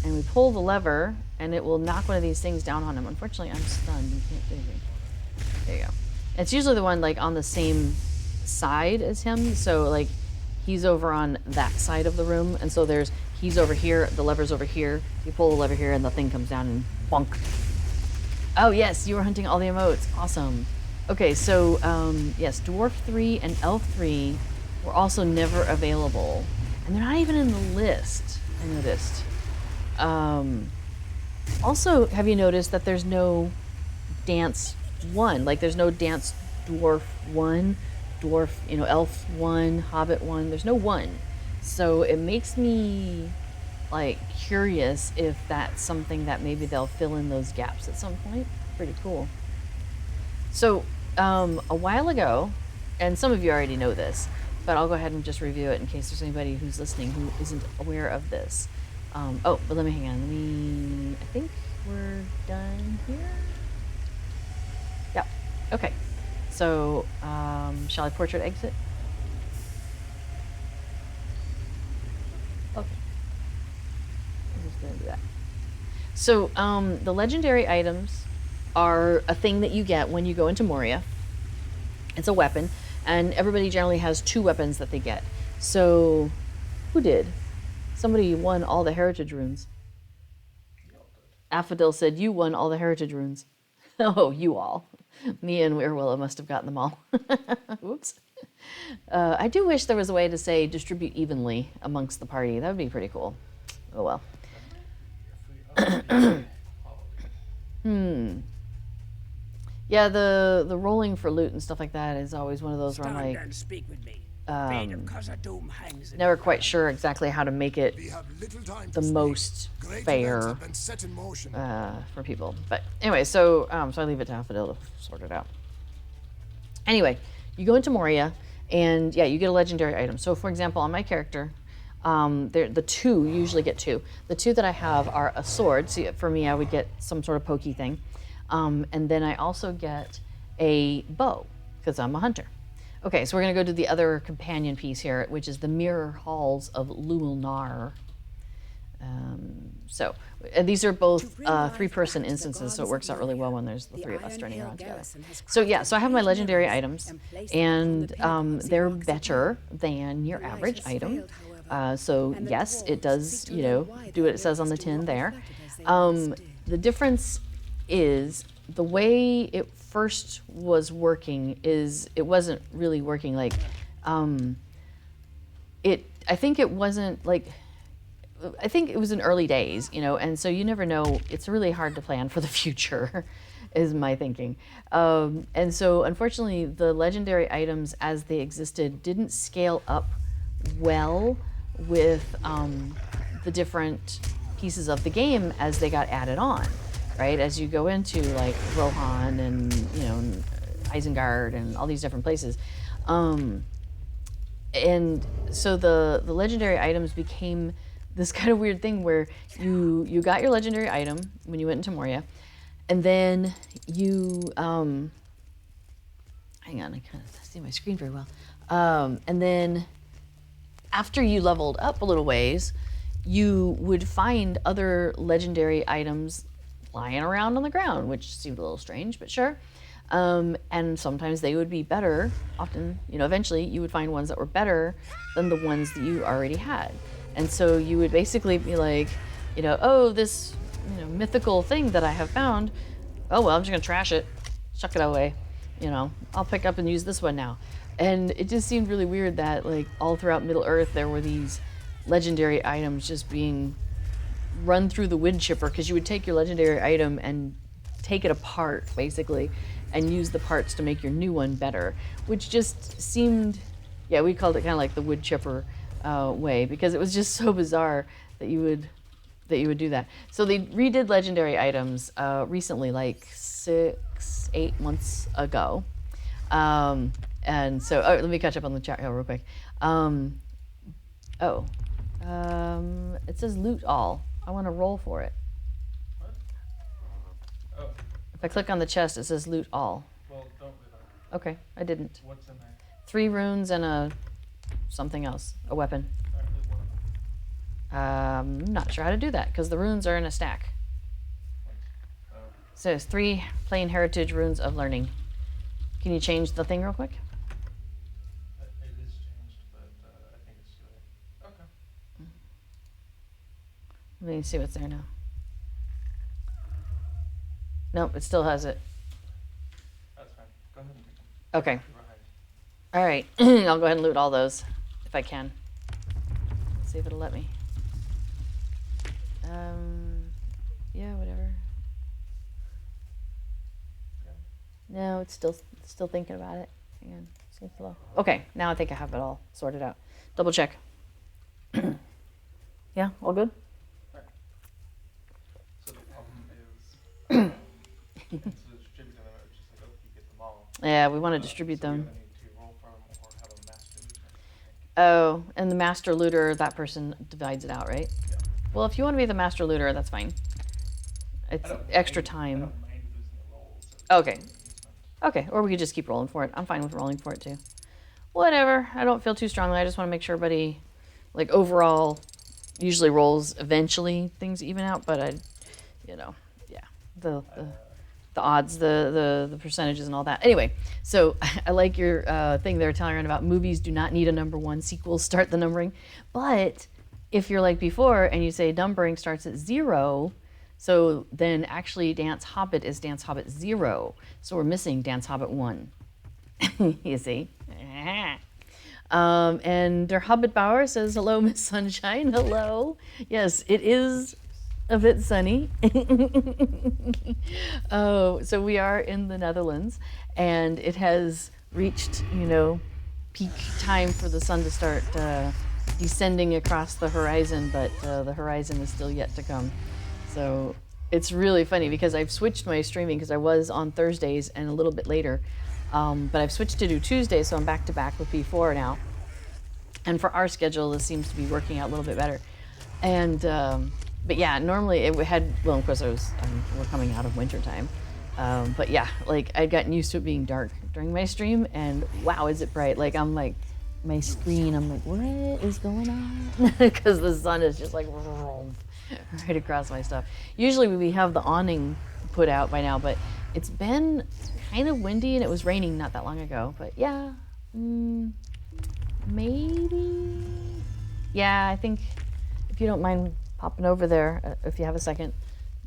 A: And we pull the lever, and it will knock one of these things down on him. Unfortunately, I'm stunned. You can't do anything. There you go. It's usually the one, like, on the same side as him. So, like, he's over on that side of the room, and so he's over here, the lever's over here. You pull the lever here, and the thing comes down and bonk. Oh yes, you were hunting all the emotes. Awesome. Okay, so yes, Dwarf 3 and Elf 3 were also never available, and they're not even in the list. I noticed. Also, have you noticed that there's no Dance 1? Like, there's no Dance Dwarf 1, Dwarf, Elf 1, Hobbit 1. There's no 1. So it makes me, like, curious if that's something that maybe they'll fill in those gaps at some point. Pretty cool. So, a while ago, and some of you already know this, but I'll go ahead and just review it in case there's anybody who's listening who isn't aware of this. But let me hang on. I think we're done here. Yep. Okay. So, shall I portrait exit? Okay. I'm just gonna do that. So, the legendary items are a thing that you get when you go into Moria. It's a weapon, and everybody generally has 2 weapons that they get. So, who did? Somebody won all the heritage runes. Affodil said, you won all the heritage runes. Oh, you all. Me and Weirwilla must have gotten them all. Oops. I do wish there was a way to say distribute evenly amongst the party. That would be pretty cool. Oh well. Yeah, the rolling for loot and stuff like that is always one of those where I'm like,
C: and speak with me.
A: never quite sure exactly how to make it the most fair for people. But anyway, so I leave it to Affodil to sort it out. Anyway, you go into Moria, and yeah, you get a legendary item. So for example, on my character, the 2, you usually get 2. The 2 that I have are a sword. So for me, I would get some sort of pokey thing. And then I also get a bow, because I'm a hunter. Okay, so we're going to go to the other companion piece here, which is the Mirror Halls of Luelnar. And these are both 3-person instances, so it works out really well when there's the 3 of us running around together. So yeah, so I have my legendary items, and they're better than your average item. So yes, it does, do what it says on the tin there. The difference is the way it first was working is it wasn't really working like I think it wasn't like I think it was in early days, and so you never know. It's really hard to plan for the future is my thinking. And so unfortunately the legendary items as they existed didn't scale up well with the different pieces of the game as they got added on. Right, as you go into like Rohan and Isengard and all these different places, and so the legendary items became this kind of weird thing where you got your legendary item when you went into Moria, and then you hang on, I can't see my screen very well, and then after you leveled up a little ways, you would find other legendary items lying around on the ground, which seemed a little strange, but sure. And sometimes they would be better. Often, eventually you would find ones that were better than the ones that you already had. And so you would basically be like, oh, this, mythical thing that I have found, oh, well, I'm just gonna trash it, chuck it away. I'll pick up and use this one now. And it just seemed really weird that like all throughout Middle Earth, there were these legendary items just being run through the wood chipper, because you would take your legendary item and take it apart basically and use the parts to make your new one better, which just seemed, yeah, we called it kind of like the wood chipper way, because it was just so bizarre that you would do that. So they redid legendary items recently, like 6-8 months ago, and so let me catch up on the chat real quick. It says loot all. I want to roll for it.
B: What? Oh.
A: If I click on the chest, it says loot all.
B: Well, don't do that.
A: Okay, I didn't.
B: What's in there?
A: 3 runes and a something else, a weapon.
B: I really want to know.
A: Not sure how to do that because the runes are in a stack.
B: Oh.
A: So it's 3 plain heritage runes of learning. Can you change the thing real quick?
B: It is changed, but I think it's
A: Let me see what's there now. Nope, it still has it.
B: That's fine. Go ahead and pick them.
A: Okay.
B: You're behind.
A: All right. I'll go ahead and loot all those if I can. Let's see if it'll let me. Yeah, whatever. No, it's still thinking about it. Hang on, it's getting slow. Okay, now I think I have it all sorted out. Double check. Yeah, all good?
B: So the problem is, instead of distributing them, it's just like, oh, you get them all.
A: Yeah, we want to distribute
B: So we
A: them.
B: either need to roll for them or have a master looter, I think.
A: Oh, and the master looter, that person divides it out, right?
B: Yeah.
A: Well, if you want to be the master looter, that's fine.
B: I
A: It's
B: don't
A: extra
B: mind- I
A: time.
B: don't mind losing the rolls. So it's
A: Okay.
B: an amusement.
A: Okay, or we could just keep rolling for it. I'm fine with rolling for it too. Whatever. I don't feel too strongly. I just want to make sure everybody, like overall, usually rolls eventually things even out. But I, yeah, the odds, the percentages, and all that. Anyway, so I like your thing there telling around about movies do not need a number one. Sequels start the numbering, but if you're like before and you say numbering starts at 0. So then actually Dance Hobbit is Dance Hobbit 0. So we're missing Dance Hobbit 1. You see? And Der Hobbit Bauer says, hello, Miss Sunshine. Hello. Yes, it is a bit sunny. Oh, so we are in the Netherlands, and it has reached, peak time for the sun to start descending across the horizon, but the horizon is still yet to come. So it's really funny because I've switched my streaming because I was on Thursdays and a little bit later, but I've switched to do Tuesdays, so I'm back to back with P4 now. And for our schedule, this seems to be working out a little bit better. And but yeah, normally it had, well, of course we're coming out of winter time. But yeah, like I'd gotten used to it being dark during my stream, and wow, is it bright? Like I'm like, my screen, I'm like, what is going on? Because the sun is just like right across my stuff. Usually we have the awning put out by now, but it's been kind of windy and it was raining not that long ago. But yeah, maybe. Yeah, I think if you don't mind popping over there, if you have a second,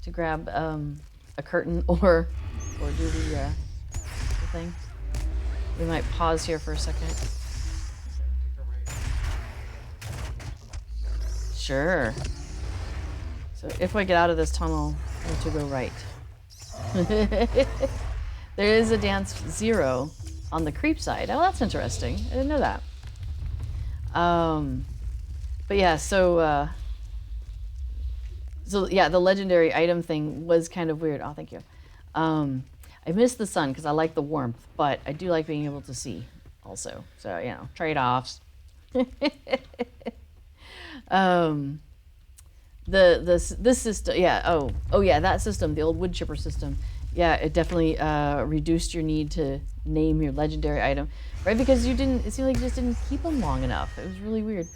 A: to grab a curtain or do the thing. We might pause here for a second. Sure. So if I get out of this tunnel, I need to go right. There is a dance 0 on the creep side. Oh, that's interesting. I didn't know that. But yeah, so yeah, the legendary item thing was kind of weird. Oh, thank you. I miss the sun because I like the warmth, but I do like being able to see also. So, trade-offs. This system, yeah. Oh yeah, that system, the old wood chipper system. Yeah, it definitely reduced your need to name your legendary item, right? Because it seemed like you just didn't keep them long enough. It was really weird.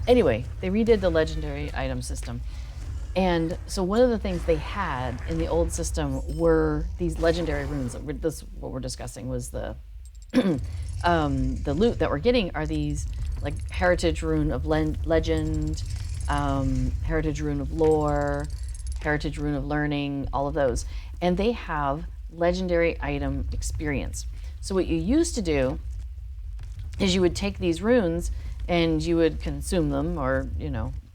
A: Anyway, they redid the legendary item system. And so one of the things they had in the old system were these legendary runes. What we're discussing was the loot that we're getting are these like heritage rune of legend, heritage rune of lore, heritage rune of learning, all of those. And they have legendary item experience. So what you used to do is you would take these runes and you would consume them or,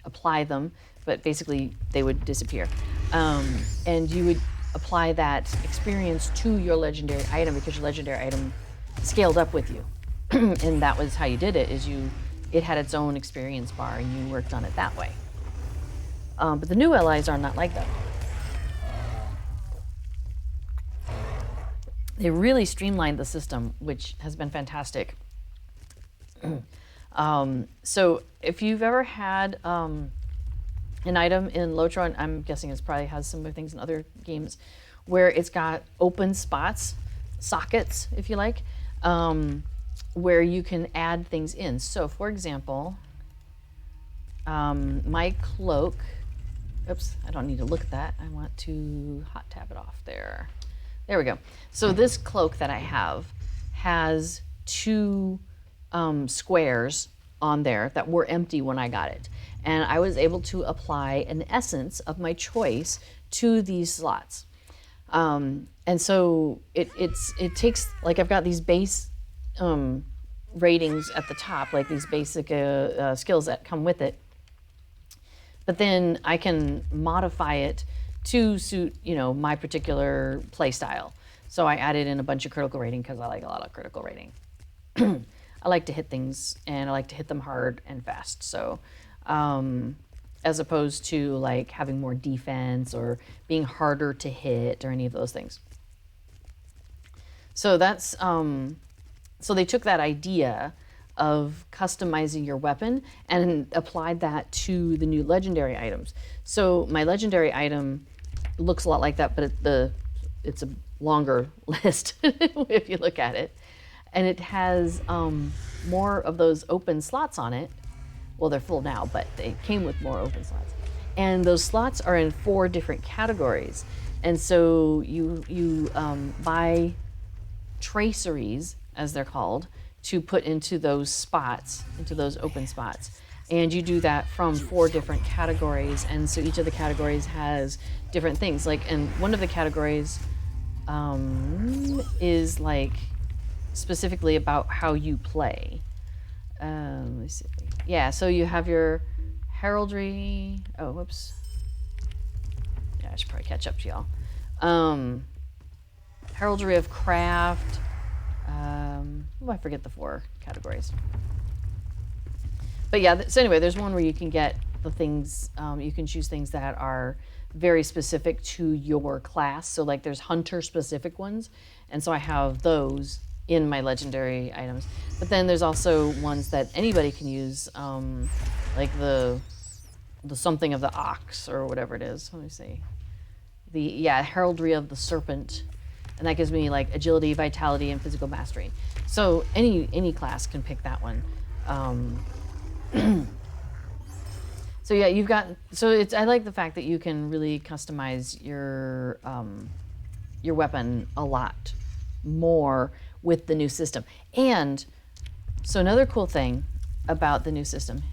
A: apply them, but basically they would disappear. And you would apply that experience to your legendary item because your legendary item scaled up with you. And that was how you did it, it had its own experience bar and you worked on it that way. But the new LIs are not like that. They really streamlined the system, which has been fantastic. So if you've ever had an item in Lotro, and I'm guessing it probably has similar things in other games, where it's got open spots, sockets, if you like, where you can add things in. So for example, my cloak, oops, I don't need to look at that. I want to hot tab it off there. There we go. So this cloak that I have has 2 squares on there that were empty when I got it. and I was able to apply an essence of my choice to these slots. And so it takes, like, I've got these base ratings at the top, like these basic skills that come with it. But then I can modify it to suit, my particular play style. So I added in a bunch of critical rating because I like a lot of critical rating. I like to hit things, and I like to hit them hard and fast. So as opposed to like having more defense or being harder to hit or any of those things. So that's so they took that idea of customizing your weapon and applied that to the new legendary items. So my legendary item looks a lot like that, but it's a longer list if you look at it. And it has more of those open slots on it. Well, they're full now, but they came with more open slots. And those slots are in 4 different categories. And so you buy traceries, as they're called, to put into those spots, into those open spots. And you do that from 4 different categories. And so each of the categories has different things. Like, and one of the categories is like specifically about how you play. Let me see. Yeah, so you have your heraldry. Oh, whoops. Yeah, I should probably catch up to y'all. Heraldry of craft. I forget the 4 categories. But yeah, so anyway, there's one where you can get the things, you can choose things that are very specific to your class. So like there's hunter specific ones. And so I have those in my legendary items. But then there's also ones that anybody can use, like the something of the ox or whatever it is. Let me see. Heraldry of the serpent. And that gives me like agility, vitality, and physical mastery. So any class can pick that one. So yeah, you've got, I like the fact that you can really customize your weapon a lot more with the new system. And so another cool thing about the new system.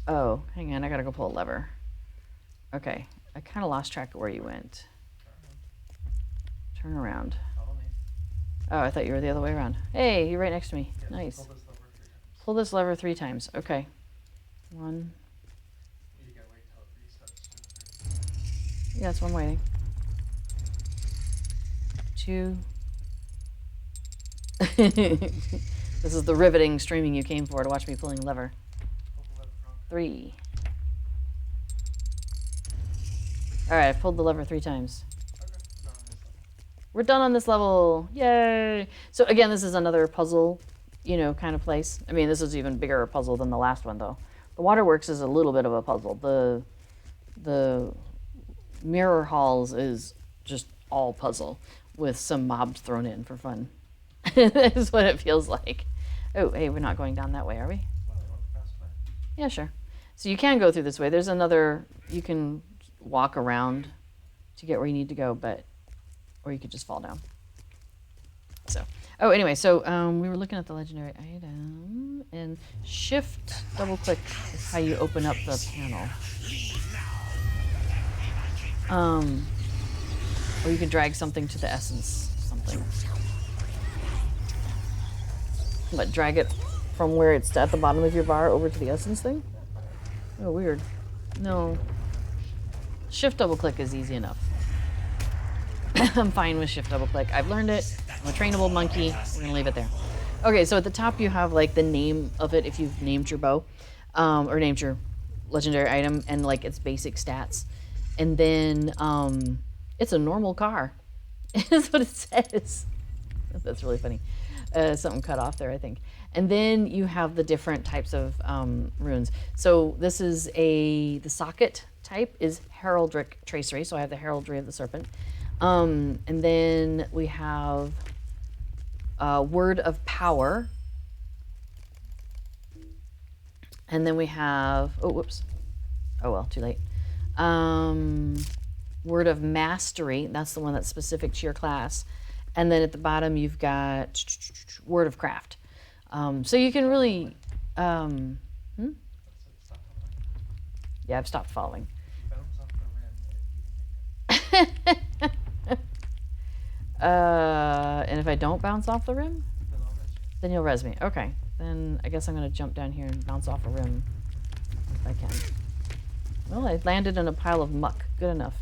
A: Oh, hang on, I gotta go pull a lever. Okay, I kind of lost track of where you went. Turn around. Oh, I thought you were the other way around. Hey, you're right next to me.
B: Yeah,
A: Nice. Pull this lever 3 times. Okay. 1.
B: You gotta wait till it resets.
A: Yeah, that's one waiting. 2. This is the riveting streaming you came for, to watch me pulling a lever. 3. All right, I've pulled the lever 3 times. We're done on this level. Yay! So again, this is another puzzle, kind of place. I mean, this is even bigger a puzzle than the last one, though. The waterworks is a little bit of a puzzle. The mirror halls is just all puzzle with some mobs thrown in for fun. That's what it feels like. Oh, hey, we're not going down that way, are we? Yeah, sure. So you can go through this way. There's another, you can walk around to get where you need to go, or you could just fall down. So, anyway, so we were looking at the legendary item, and shift double click is how you open up the panel. Or you can drag something to the essence, something. But drag it from where it's at the bottom of your bar over to the essence thing? Oh, weird. No. Shift double click is easy enough. I'm fine with shift double click. I've learned it. I'm a trainable monkey. We're gonna leave it there. Okay, so at the top you have like the name of it if you've named your bow, or named your legendary item, and like its basic stats. And then it's a normal car. That's what it says. That's really funny. Something cut off there, I think. And then you have the different types of runes. So this is the socket type is heraldic tracery. So I have the heraldry of the serpent. And then we have word of power. And then we have, oh, whoops. Oh, well, too late. Word of mastery. That's the one that's specific to your class. And then at the bottom, you've got word of craft. So you can really, Yeah, I've stopped following.
B: Bounce off the rim, you can make it.
A: And if I don't bounce off the rim,
B: Then I'll let you.
A: then you'll res me. Okay, then I guess I'm gonna jump down here and bounce off a rim if I can. Well, I landed in a pile of muck. Good enough.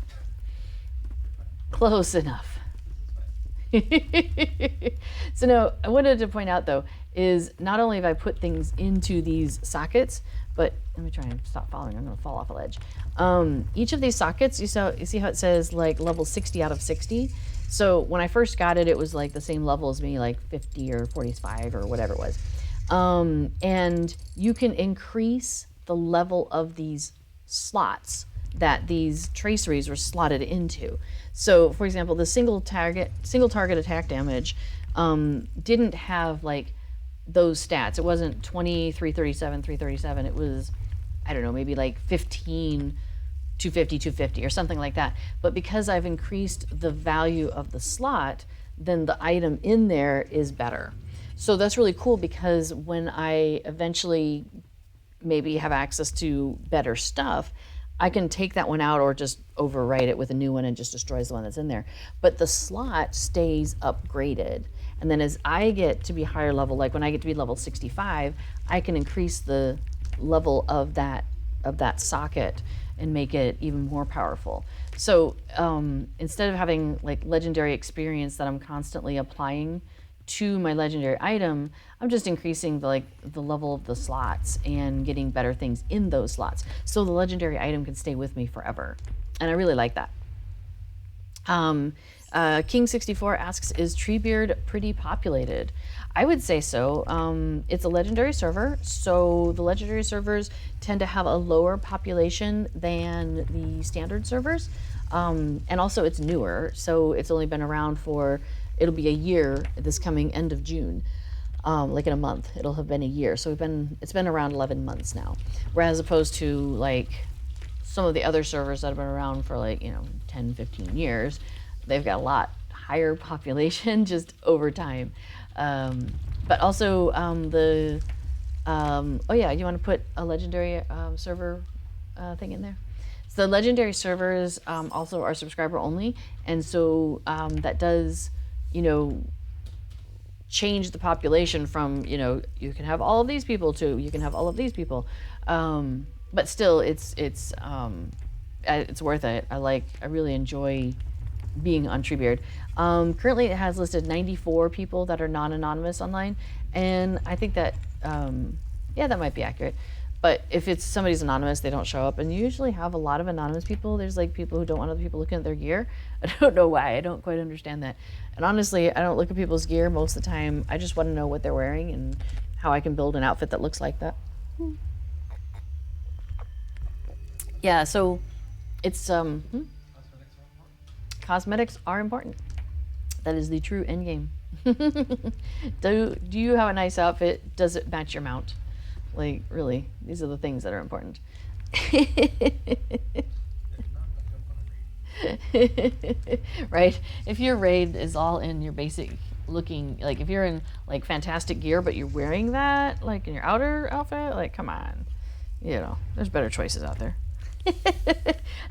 A: Close enough.
B: This is fine.
A: So now, I wanted to point out though, is not only have I put things into these sockets, but let me try and stop following. I'm gonna fall off a ledge. Each of these sockets, you see how it says like level 60 out of 60? So when I first got it, it was like the same level as me, like 50 or 45 or whatever it was. And you can increase the level of these slots that these traceries were slotted into. So for example, the single target attack damage didn't have like those stats. It wasn't 20, 337, 337. It was, I don't know, maybe like 15, 250, 250 or something like that. But because I've increased the value of the slot, then the item in there is better. So that's really cool because when I eventually maybe have access to better stuff, I can take that one out or just overwrite it with a new one and just destroys the one that's in there. But the slot stays upgraded. And then as I get to be higher level, like when I get to be level 65, I can increase the level of that socket and make it even more powerful. So instead of having like legendary experience that I'm constantly applying to my legendary item, I'm just increasing the level of the slots and getting better things in those slots. So the legendary item can stay with me forever. And I really like that. King64 asks, is Treebeard pretty populated? I would say so. It's a legendary server, so the legendary servers tend to have a lower population than the standard servers. And also it's newer, so it's only been around for, it'll be a year this coming end of June. Like in a month, it'll have been a year. So it's been around 11 months now. Whereas opposed to like some of the other servers that have been around for like, 10, 15 years, they've got a lot higher population just over time. But also oh yeah, you want to put a legendary server thing in there? So the legendary servers also are subscriber only, and so that does, change the population from, you can have all of these people to you can have all of these people. But still, it's worth it. I really enjoy being on Treebeard. Currently, it has listed 94 people that are non-anonymous online, and I think that yeah, that might be accurate. But if it's somebody's anonymous, they don't show up, and you usually have a lot of anonymous people. There's like people who don't want other people looking at their gear. I don't know why. I don't quite understand that. And honestly, I don't look at people's gear most of the time. I just want to know what they're wearing and how I can build an outfit that looks like that. Yeah, so it's cosmetics are important. That is the true end game. Do you have a nice outfit? Does it match your mount? Like, really, these are the things that are important. Right? If your raid is all in your basic looking, like if you're in like fantastic gear, but you're wearing that like in your outer outfit, like come on, there's better choices out there.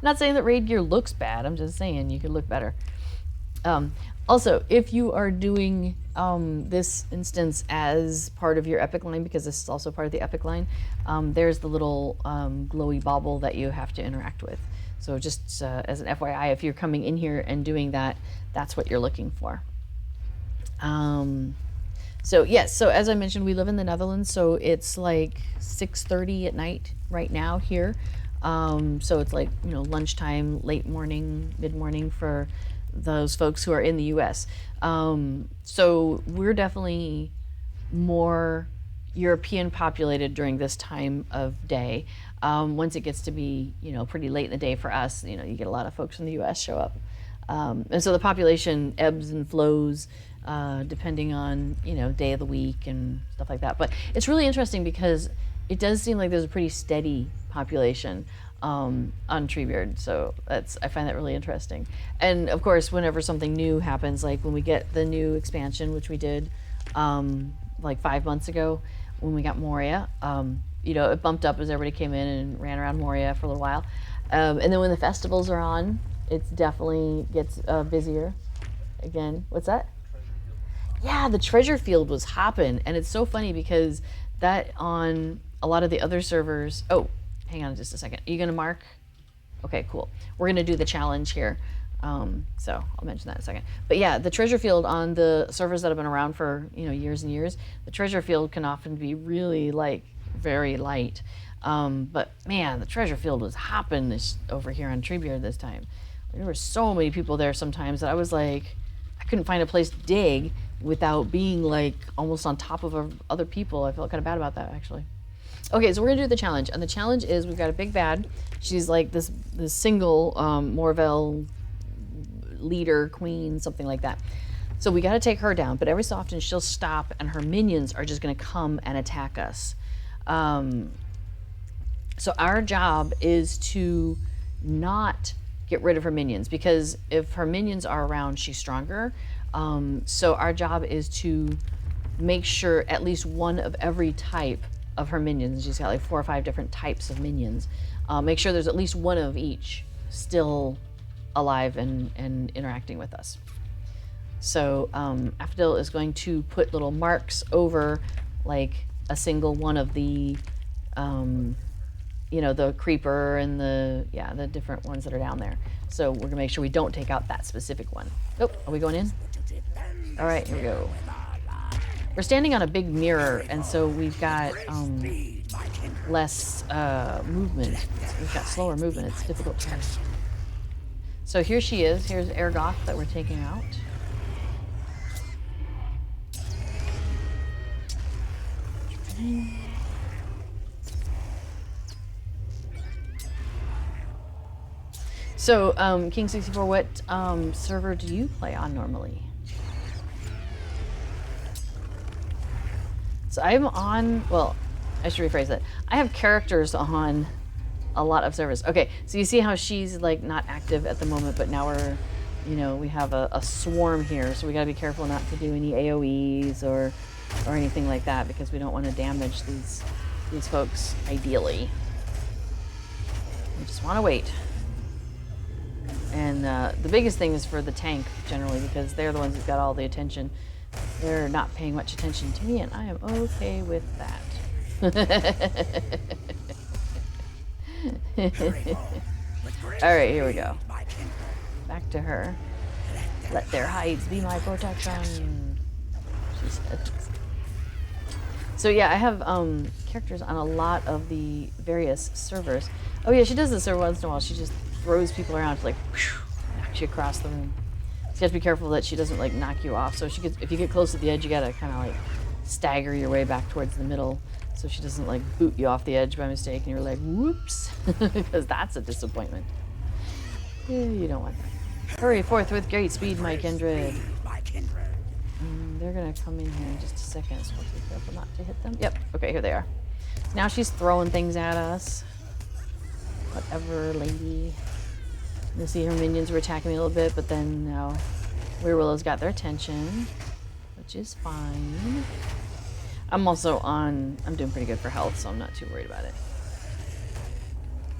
A: Not saying that raid gear looks bad. I'm just saying you could look better. Also, if you are doing this instance as part of your epic line, because this is also part of the epic line, there's the little glowy bauble that you have to interact with. So just as an FYI, if you're coming in here and doing that, that's what you're looking for. So yes, so as I mentioned, we live in the Netherlands, so it's like 6:30 at night right now here. So it's like, lunchtime, late morning, mid-morning for those folks who are in the US. So we're definitely more European populated during this time of day. Once it gets to be, pretty late in the day for us, you get a lot of folks from the US show up. And so the population ebbs and flows depending on, day of the week and stuff like that. But it's really interesting because it does seem like there's a pretty steady population on Treebeard, so I find that really interesting. And of course, whenever something new happens, like when we get the new expansion, which we did like 5 months ago, when we got Moria, it bumped up as everybody came in and ran around Moria for a little while. And then when the festivals are on, it definitely gets busier. Again, what's that? Yeah, the treasure field was hopping, and it's so funny because that on a lot of the other servers. Oh, hang on just a second. Are you gonna mark? Okay, cool. We're gonna do the challenge here. So I'll mention that in a second. But yeah, the treasure field on the servers that have been around for years and years, the treasure field can often be really like very light. But man, the treasure field was hopping over here on Treebeard this time. There were so many people there sometimes that I was like, I couldn't find a place to dig without being like almost on top of other people. I felt kind of bad about that actually. Okay, so we're gonna do the challenge, and the challenge is we've got a big bad. She's like this single Morvel leader, queen, something like that. So we got to take her down, but every so often she'll stop and her minions are just going to come and attack us. So our job is to not get rid of her minions, because if her minions are around, she's stronger. So our job is to make sure at least one of every type of her minions, she's got like 4 or 5 different types of minions, make sure there's at least one of each still alive and interacting with us. So Affadil is going to put little marks over like a single one of the the creeper and the different ones that are down there. So we're gonna make sure we don't take out that specific one. Oh, are we going in? All right, here we go. We're standing on a big mirror, and so we've got less movement. We've got slower movement. It's difficult to. So here she is. Here's Ergoth that we're taking out. So, King64, what server do you play on normally? So I'm on, well, I should rephrase that. I have characters on a lot of servers. Okay, so you see how she's like not active at the moment, but now we're, we have a swarm here, so we gotta be careful not to do any AoEs or anything like that, because we don't want to damage these folks, ideally. We just want to wait. And the biggest thing is for the tank, generally, because they're the ones who've got all the attention. They're not paying much attention to me, and I am okay with that. All right, here we go. Back to her. Let their hides be my protection, she said. So yeah, I have characters on a lot of the various servers. Oh yeah, she does this every once in a while. She just throws people around, to like whoosh, knocks you across the room. So you have to be careful that she doesn't like knock you off. So if you get close to the edge, you gotta kind of like stagger your way back towards the middle, so she doesn't like boot you off the edge by mistake and you're like, whoops, because that's a disappointment. Yeah, you don't want that. Hurry forth with great speed, my kindred. They're gonna come in here in just a second, so we'll be careful not to hit them. Yep, okay, here they are. Now she's throwing things at us. Whatever, lady. You'll see her minions were attacking me a little bit, but then now Weird Willow's got their attention, which is fine. I'm doing pretty good for health, so I'm not too worried about it.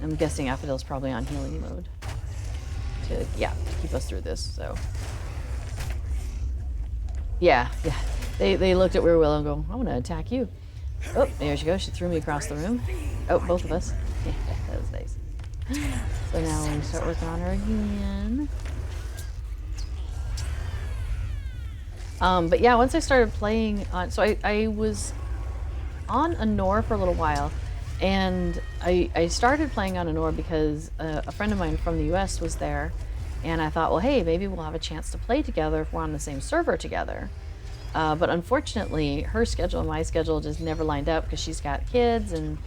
A: I'm guessing Affadil's probably on healing mode to keep us through this, so. Yeah. They looked at Weird Willow and go, I want to attack you. Oh, there she goes. She threw me across the room. Oh, both of us. Yeah, that was nice. So now we start working on her again. But yeah, once I started playing on, so I was on Anor for a little while, and I started playing on Anor because a friend of mine from the US was there, and I thought, well, hey, maybe we'll have a chance to play together if we're on the same server together. But unfortunately, her schedule and my schedule just never lined up because she's got kids and,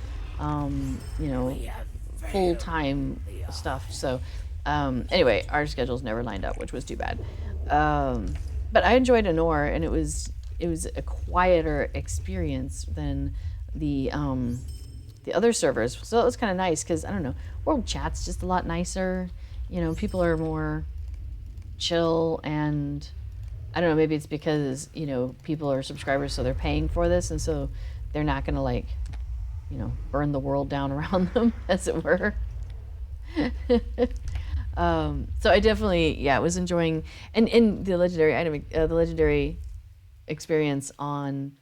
A: full-time stuff. So anyway, our schedules never lined up, which was too bad. But I enjoyed Anor, and it was a quieter experience than the other servers. So it was kind of nice because, I don't know, World Chat's just a lot nicer. People are more chill, and I don't know, maybe it's because, people are subscribers, so they're paying for this, and so they're not gonna burn the world down around them, as it were. So I definitely, was enjoying, and in the legendary item, the legendary experience on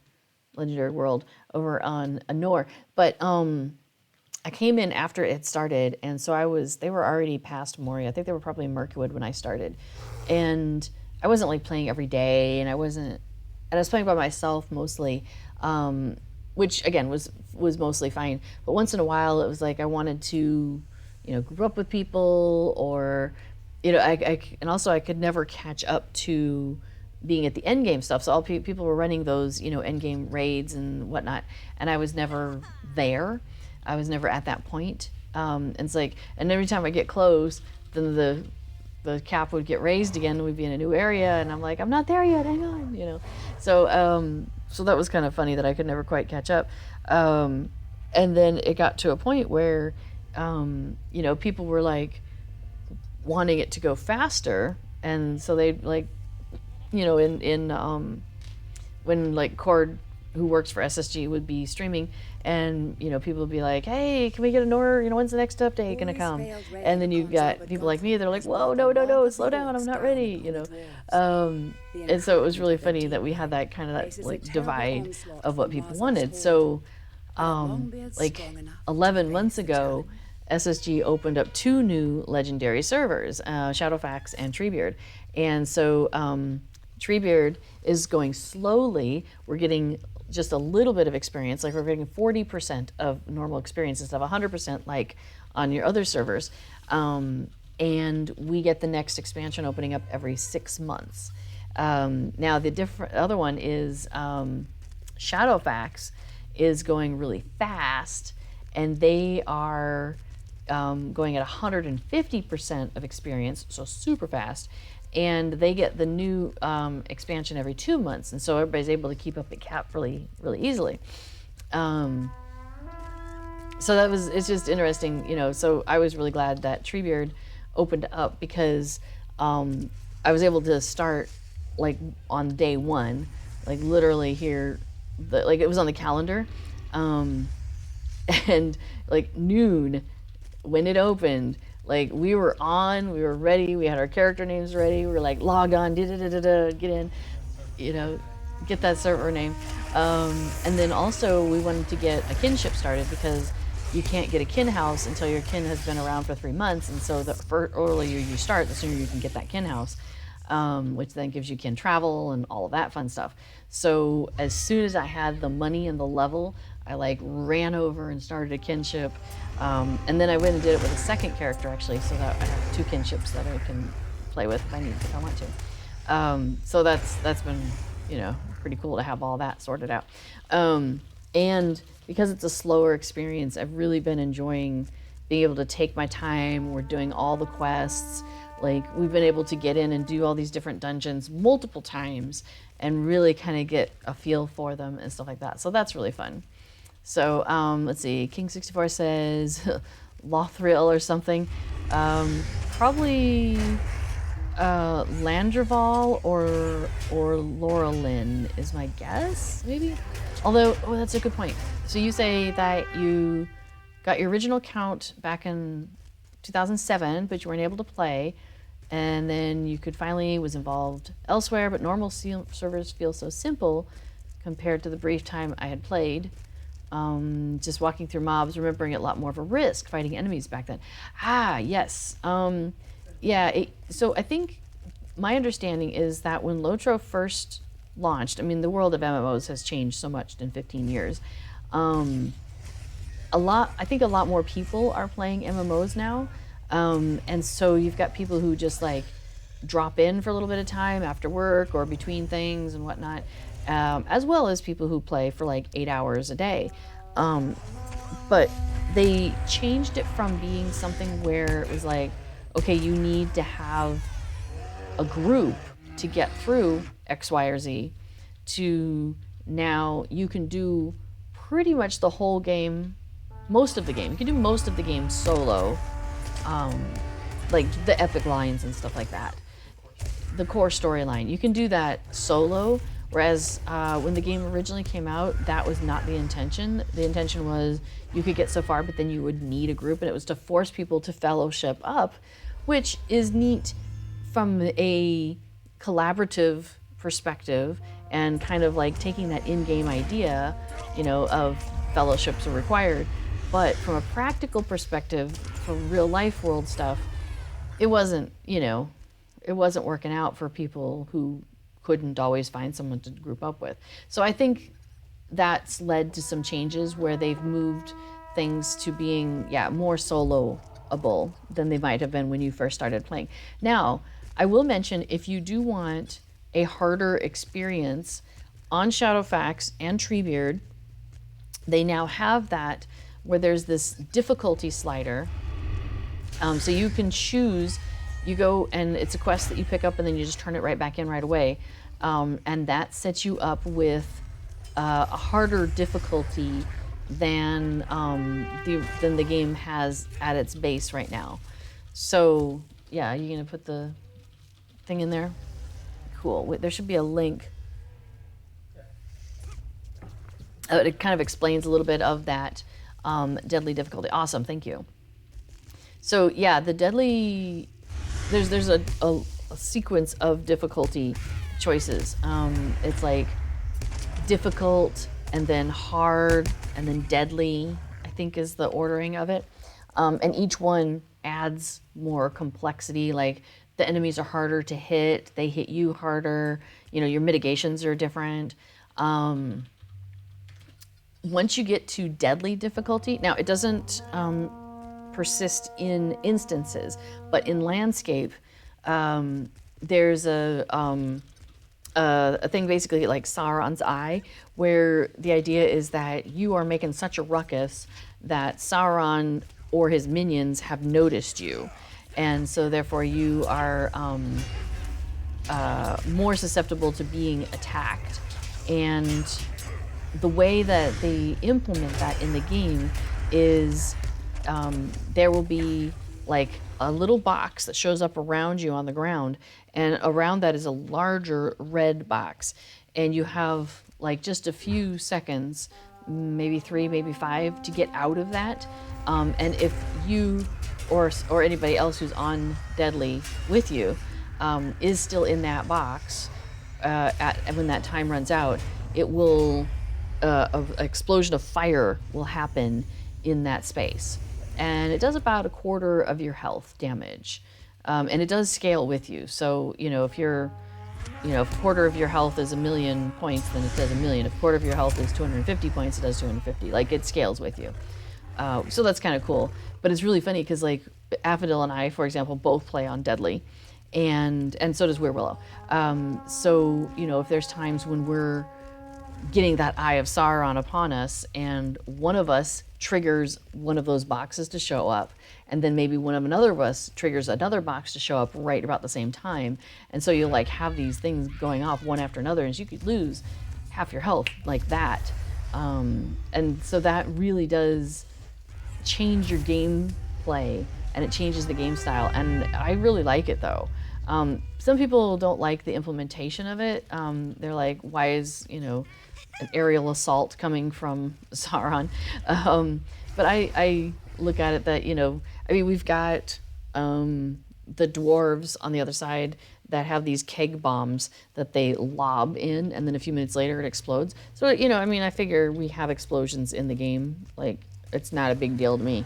A: Legendary World over on Anor. But I came in after it started, and so they were already past Moria. I think they were probably in Mirkwood when I started. And I wasn't like playing every day, and I was playing by myself mostly, which again was mostly fine. But once in a while, it was like I wanted to, group up with people, or, and also I could never catch up to being at the end game stuff. So all people were running those, end game raids and whatnot, and I was never there. I was never at that point. And it's like, and every time I get close, then the cap would get raised again, and we'd be in a new area, and I'm like, I'm not there yet, hang on, So so that was kind of funny that I could never quite catch up. And then it got to a point where, people were like wanting it to go faster, and so they'd like, when like Cord, who works for SSG, would be streaming, and people would be like, hey, can we get an order, when's the next update gonna come? And then you've got people like me, they're like, whoa, no, slow down, I'm not ready, and so it was really funny that we had that kind of that like divide of what people wanted. So like 11 months ago, SSG opened up 2 new legendary servers, Shadowfax and Treebeard. And so Treebeard is going slowly. We're getting just a little bit of experience, like we're getting 40% of normal experience instead of 100% like on your other servers. And we get the next expansion opening up every 6 months. Now the other one is Shadowfax is going really fast, and they are going at 150% of experience, so super fast. And they get the new expansion every 2 months, and so everybody's able to keep up the cap really, really easily. So it's just interesting, so I was really glad that Treebeard opened up, because I was able to start like on day 1, like literally here, like it was on the calendar, and like noon when it opened, like we were ready, we had our character names ready, we were like log on, get in, get that server name. And then also we wanted to get a kinship started, because you can't get a kin house until your kin has been around for 3 months, and so the earlier you start, the sooner you can get that kin house, which then gives you kin travel and all of that fun stuff. So as soon as I had the money and the level, I like ran over and started a kinship. And then I went and did it with a second character, actually, so that I have 2 kinships that I can play with if I want to. So that's been, pretty cool to have all that sorted out. And because it's a slower experience, I've really been enjoying being able to take my time. We're doing all the quests. Like, we've been able to get in and do all these different dungeons multiple times and really kind of get a feel for them and stuff like that. So that's really fun. So let's see, King64 says Lothriel or something. Probably Landreval or Laurelin is my guess, maybe? Although, that's a good point. So you say that you got your original count back in 2007, but you weren't able to play, and then you was involved elsewhere, but normal servers feel so simple compared to the brief time I had played. Just walking through mobs, remembering it a lot more of a risk fighting enemies back then. Yes. So I think my understanding is that when Lotro first launched, I mean, the world of MMOs has changed so much in 15 years. I think a lot more people are playing MMOs now. And so you've got people who just like drop in for a little bit of time after work or between things and whatnot. As well as people who play for like 8 hours a day. But they changed it from being something where it was like, okay, you need to have a group to get through X, Y, or Z, to now you can do pretty much the whole game, most of the game. You can do most of the game solo, like the epic lines and stuff like that. The core storyline, you can do that solo, Whereas when the game originally came out, that was not the intention. The intention was you could get so far, but then you would need a group, and it was to force people to fellowship up, which is neat from a collaborative perspective and kind of like taking that in-game idea, of fellowships are required. But from a practical perspective, for real life world stuff, it wasn't working out for people who couldn't always find someone to group up with. So I think that's led to some changes where they've moved things to being, more soloable than they might have been when you first started playing. Now, I will mention, if you do want a harder experience on Shadowfax and Treebeard, they now have that where there's this difficulty slider. So you can choose, you go and it's a quest that you pick up and then you just turn it right back in right away. And that sets you up with a harder difficulty than the game has at its base right now. So yeah, you're gonna put the thing in there? Cool. Wait, there should be a link. It kind of explains a little bit of that deadly difficulty. Awesome, thank you. So yeah, the deadly, there's a sequence of difficulty choices. It's like difficult and then hard and then deadly, I think is the ordering of it. And each one adds more complexity, like the enemies are harder to hit, they hit you harder, your mitigations are different. Once you get to deadly difficulty, now it doesn't persist in instances, but in landscape, there's a thing basically like Sauron's Eye, where the idea is that you are making such a ruckus that Sauron or his minions have noticed you. And so therefore you are more susceptible to being attacked. And the way that they implement that in the game is there will be like a little box that shows up around you on the ground, and around that is a larger red box. And you have like just a few seconds, maybe 3, maybe 5, to get out of that. And if you or anybody else who's on deadly with you is still in that box, when that time runs out, it will an explosion of fire will happen in that space, and it does about 1/4 of your health damage, and it does scale with you. So if you're if 1/4 of your health is 1,000,000 points, then it does 1,000,000. If 1/4 of your health is 250 points, it does 250. Like, it scales with you. So that's kind of cool. But it's really funny because like Affadil and I, for example, both play on deadly, and so does Weir Willow. So if there's times when we're getting that Eye of Sauron upon us, and one of us triggers one of those boxes to show up, and then maybe another of us triggers another box to show up right about the same time, and so you'll like have these things going off one after another, and you could lose half your health like that. And so that really does change your gameplay, and it changes the game style, and I really like it though. Some people don't like the implementation of it. They're like, why is an aerial assault coming from Sauron? But I look at it that we've got the dwarves on the other side that have these keg bombs that they lob in, and then a few minutes later it explodes. So I figure we have explosions in the game. Like, it's not a big deal to me.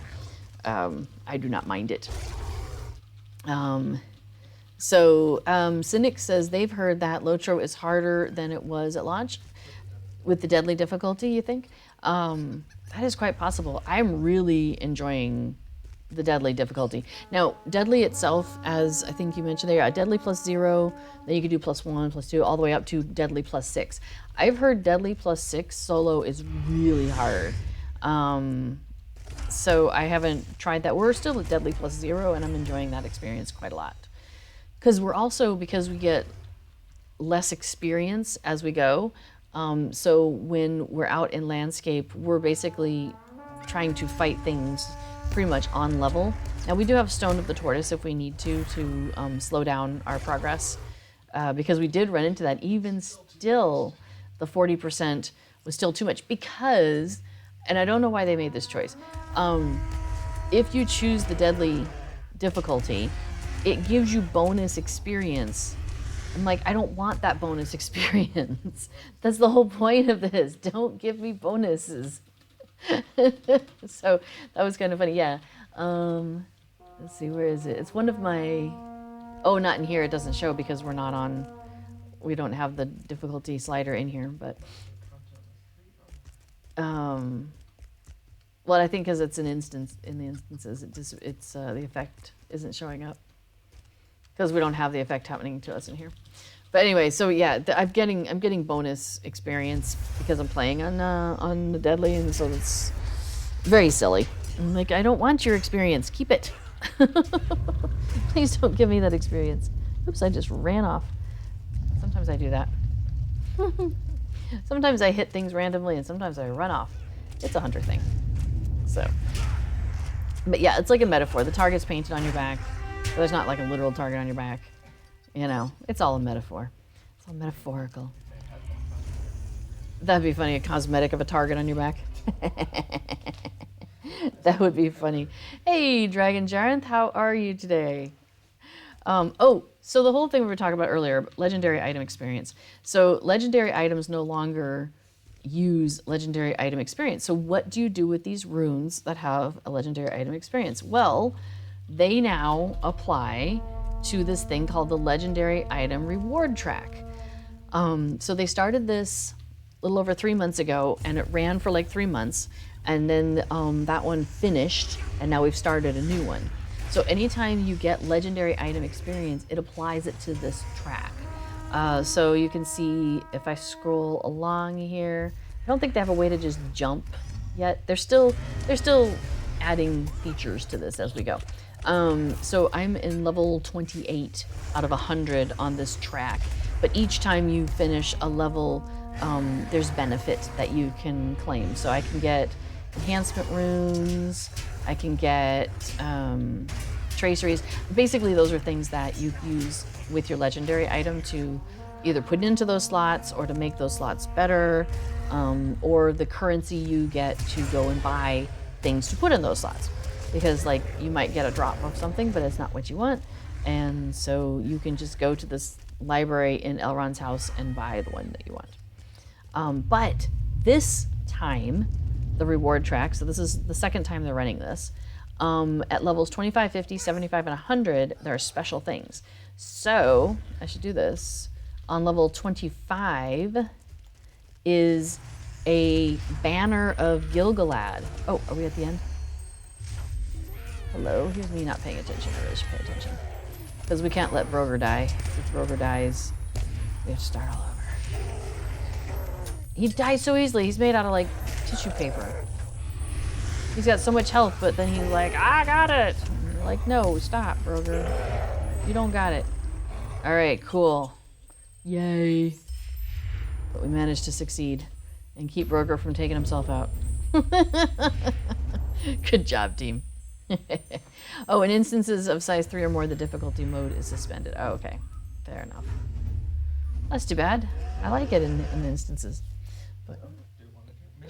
A: I do not mind it. Cynic says they've heard that Lotro is harder than it was at launch with the deadly difficulty, you think? That is quite possible. I'm really enjoying the deadly difficulty. Now, deadly itself, as I think you mentioned there, deadly +0, then you could do +1, +2, all the way up to deadly +6. I've heard deadly +6 solo is really hard. So I haven't tried that. We're still at deadly +0, and I'm enjoying that experience quite a lot. Because we get less experience as we go. So when we're out in landscape, we're basically trying to fight things pretty much on level. Now, we do have Stone of the Tortoise if we need to slow down our progress, because we did run into that even still the 40% was still too much because, and I don't know why they made this choice. If you choose the deadly difficulty, it gives you bonus experience. I'm like, I don't want that bonus experience. That's the whole point of this. Don't give me bonuses. So that was kind of funny. Yeah. Let's see, where is it? It's one of my, oh, not in here. It doesn't show because we're not on, we don't have the difficulty slider in here, but, well, I think because it's an instance, in the instances, the effect isn't showing up because we don't have the effect happening to us in here. But anyway, so yeah, I'm getting bonus experience because I'm playing on the deadly, and so it's very silly. I'm like, I don't want your experience. Keep it. Please don't give me that experience. Oops, I just ran off. Sometimes I do that. Sometimes I hit things randomly, and sometimes I run off. It's a hunter thing. So, but yeah, it's like a metaphor. The target's painted on your back. So there's not like a literal target on your back. You know, it's all a metaphor. It's all metaphorical. That'd be funny, a cosmetic of a target on your back. That would be funny. Hey, Dragon Jarenth, how are you today? So the whole thing we were talking about earlier, legendary item experience. So legendary items no longer use legendary item experience. So what do you do with these runes that have a legendary item experience? Well, they now apply to this thing called the legendary item reward track. So they started this a little over 3 months ago, and it ran for like 3 months, and then that one finished, and now we've started a new one. So anytime you get legendary item experience, it applies it to this track. So you can see if I scroll along here, I don't think they have a way to just jump yet. They're still adding features to this as we go. So I'm in level 28 out of 100 on this track, but each time you finish a level, there's benefit that you can claim. So I can get enhancement runes, I can get traceries. Basically, those are things that you use with your legendary item to either put into those slots or to make those slots better, or the currency you get to go and buy things to put in those slots. Because like you might get a drop of something, but it's not what you want. And so you can just go to this library in Elrond's house and buy the one that you want. But this time, the reward track, so this is the second time they're running this, at levels 25, 50, 75, and 100, there are special things. So I should do this. On level 25 is a banner of Gilgalad. Oh, are we at the end? Hello, here's me not paying attention. I really should pay attention. Because we can't let Broger die. If Broger dies, we have to start all over. He dies so easily. He's made out of like tissue paper. He's got so much health, but then he's like, I got it. And you're like, no, stop, Broger. You don't got it. All right, cool. Yay. But we managed to succeed and keep Broger from taking himself out. Good job, team. Oh, in instances of size 3 or more, the difficulty mode is suspended. Oh, okay. Fair enough. That's too bad. I like it in instances. But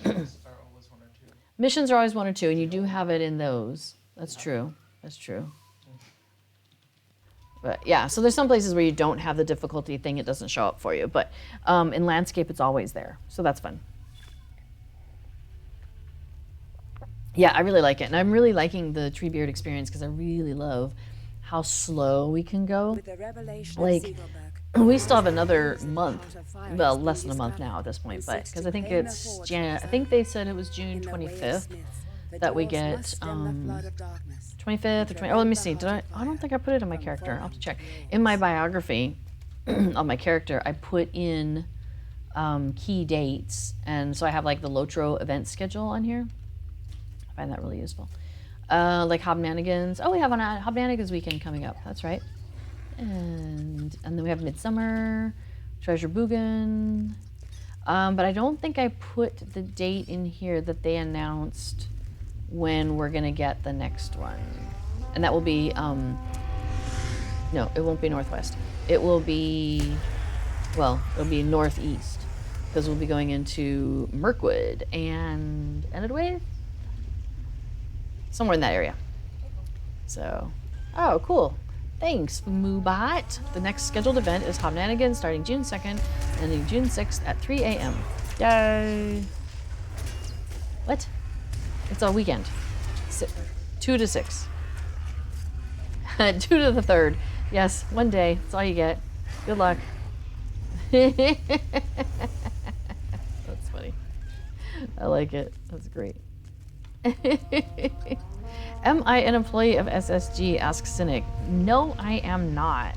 B: Missions are always 1 or 2.
A: missions are always 1 or 2, and you do have it in those. That's true. That's true. But yeah, so there's some places where you don't have the difficulty thing, it doesn't show up for you. But in landscape, it's always there. So that's fun. Yeah, I really like it. And I'm really liking the Treebeard experience because I really love how slow we can go.
C: With the revelation
A: Like,
C: of Siegelberg,
A: we still have another month. Well, less than a month now at this point, but because I think it's I think they said it was June 25th that we get 25th or 20. Oh, let me see. Did I don't think I put it in my character. I'll have to check. In my biography of my character, I put in key dates, and so I have like the Lotro event schedule on here. I find that really useful. Like Hobnanigans. Oh, we have an Hobnanigans weekend coming up. That's right. And then we have Midsummer, Treasure Boogan. But I don't think I put the date in here that they announced when we're gonna get the next one. And that will be, no, it won't be Northwest. It will be Well, it'll be northeast because we'll be going into Mirkwood and Enidway, somewhere in that area. So, oh, cool. Thanks, Moobot. The next scheduled event is Hobnanigans starting June 2nd, ending June 6th at 3 a.m. Yay! What? It's a weekend. 2 to 6. 2 to the 3rd. Yes, one day. That's all you get. Good luck. That's funny. I like it. That's great. Am I an employee of SSG? Asks Cynic. No, I am not.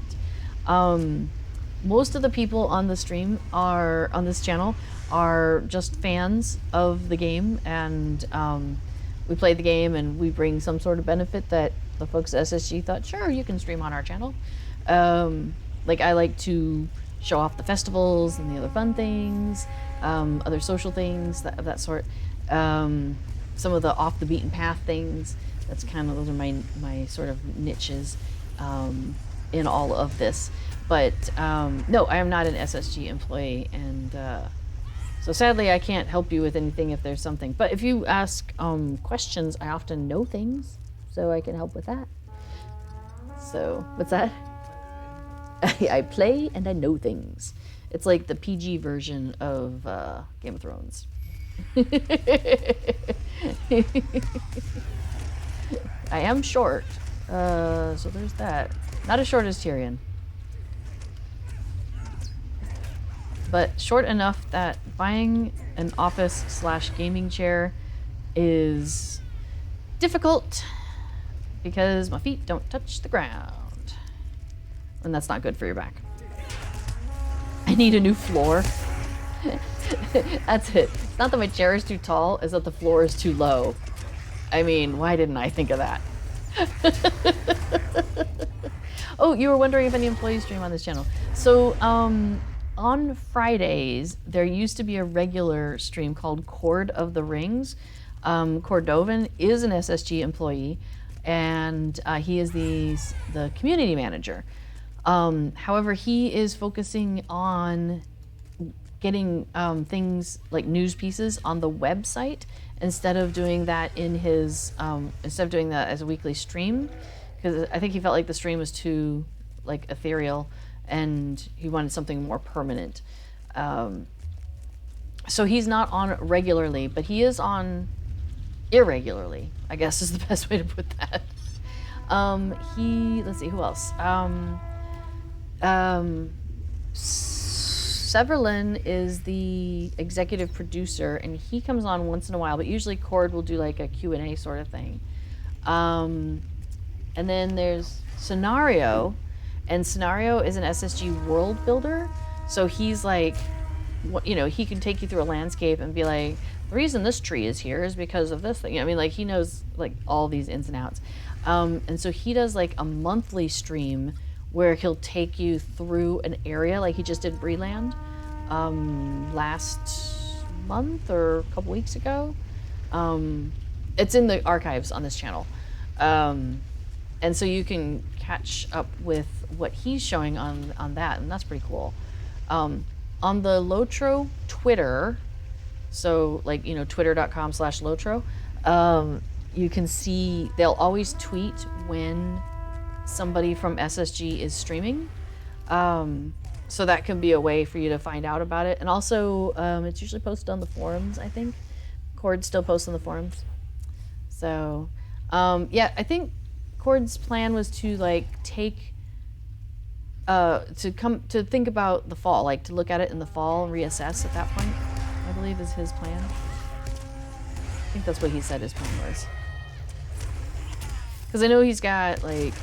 A: Most of the people on the stream on this channel are just fans of the game, and we play the game and we bring some sort of benefit that the folks at SSG thought, sure, you can stream on our channel. Like I like to show off the festivals and the other fun things, other social things of that sort. Some of the off the beaten path things. Those are my sort of niches in all of this. But no, I am not an SSG employee, and so sadly I can't help you with anything if there's something. But if you ask questions, I often know things, so I can help with that. So, what's that? I play and I know things. It's like the PG version of Game of Thrones. I am short, so there's that. Not as short as Tyrion, but short enough that buying an office/gaming chair is difficult because my feet don't touch the ground, and that's not good for your back. I need a new floor. That's it. It's not that my chair is too tall, it's that the floor is too low. I mean, why didn't I think of that? Oh, you were wondering if any employees stream on this channel. So, on Fridays, there used to be a regular stream called Chord of the Rings. Cordovan is an SSG employee, and he is the community manager. However, he is focusing on getting things like news pieces on the website instead of doing that as a weekly stream, because I think he felt like the stream was too like ethereal and he wanted something more permanent. So he's not on regularly, but he is on irregularly, I guess is the best way to put that. Let's see, who else? Severlin is the executive producer, and he comes on once in a while, but usually Cord will do like a Q&A sort of thing. And then there's Scenario, and Scenario is an SSG world builder. So he's like, he can take you through a landscape and be like, the reason this tree is here is because of this thing. I mean, like he knows like all these ins and outs. And so he does like a monthly stream where he'll take you through an area, like he just did Breland last month or a couple weeks ago. It's in the archives on this channel. And so you can catch up with what he's showing on that, and that's pretty cool. On the Lotro Twitter, so like, twitter.com/Lotro, you can see they'll always tweet when somebody from SSG is streaming. So that can be a way for you to find out about it. And also, it's usually posted on the forums, I think. Cord still posts on the forums. So, yeah, I think Cord's plan was to like take, to think about the fall, like to look at it in the fall and reassess at that point, I believe is his plan. I think that's what he said his plan was. Because I know he's got like,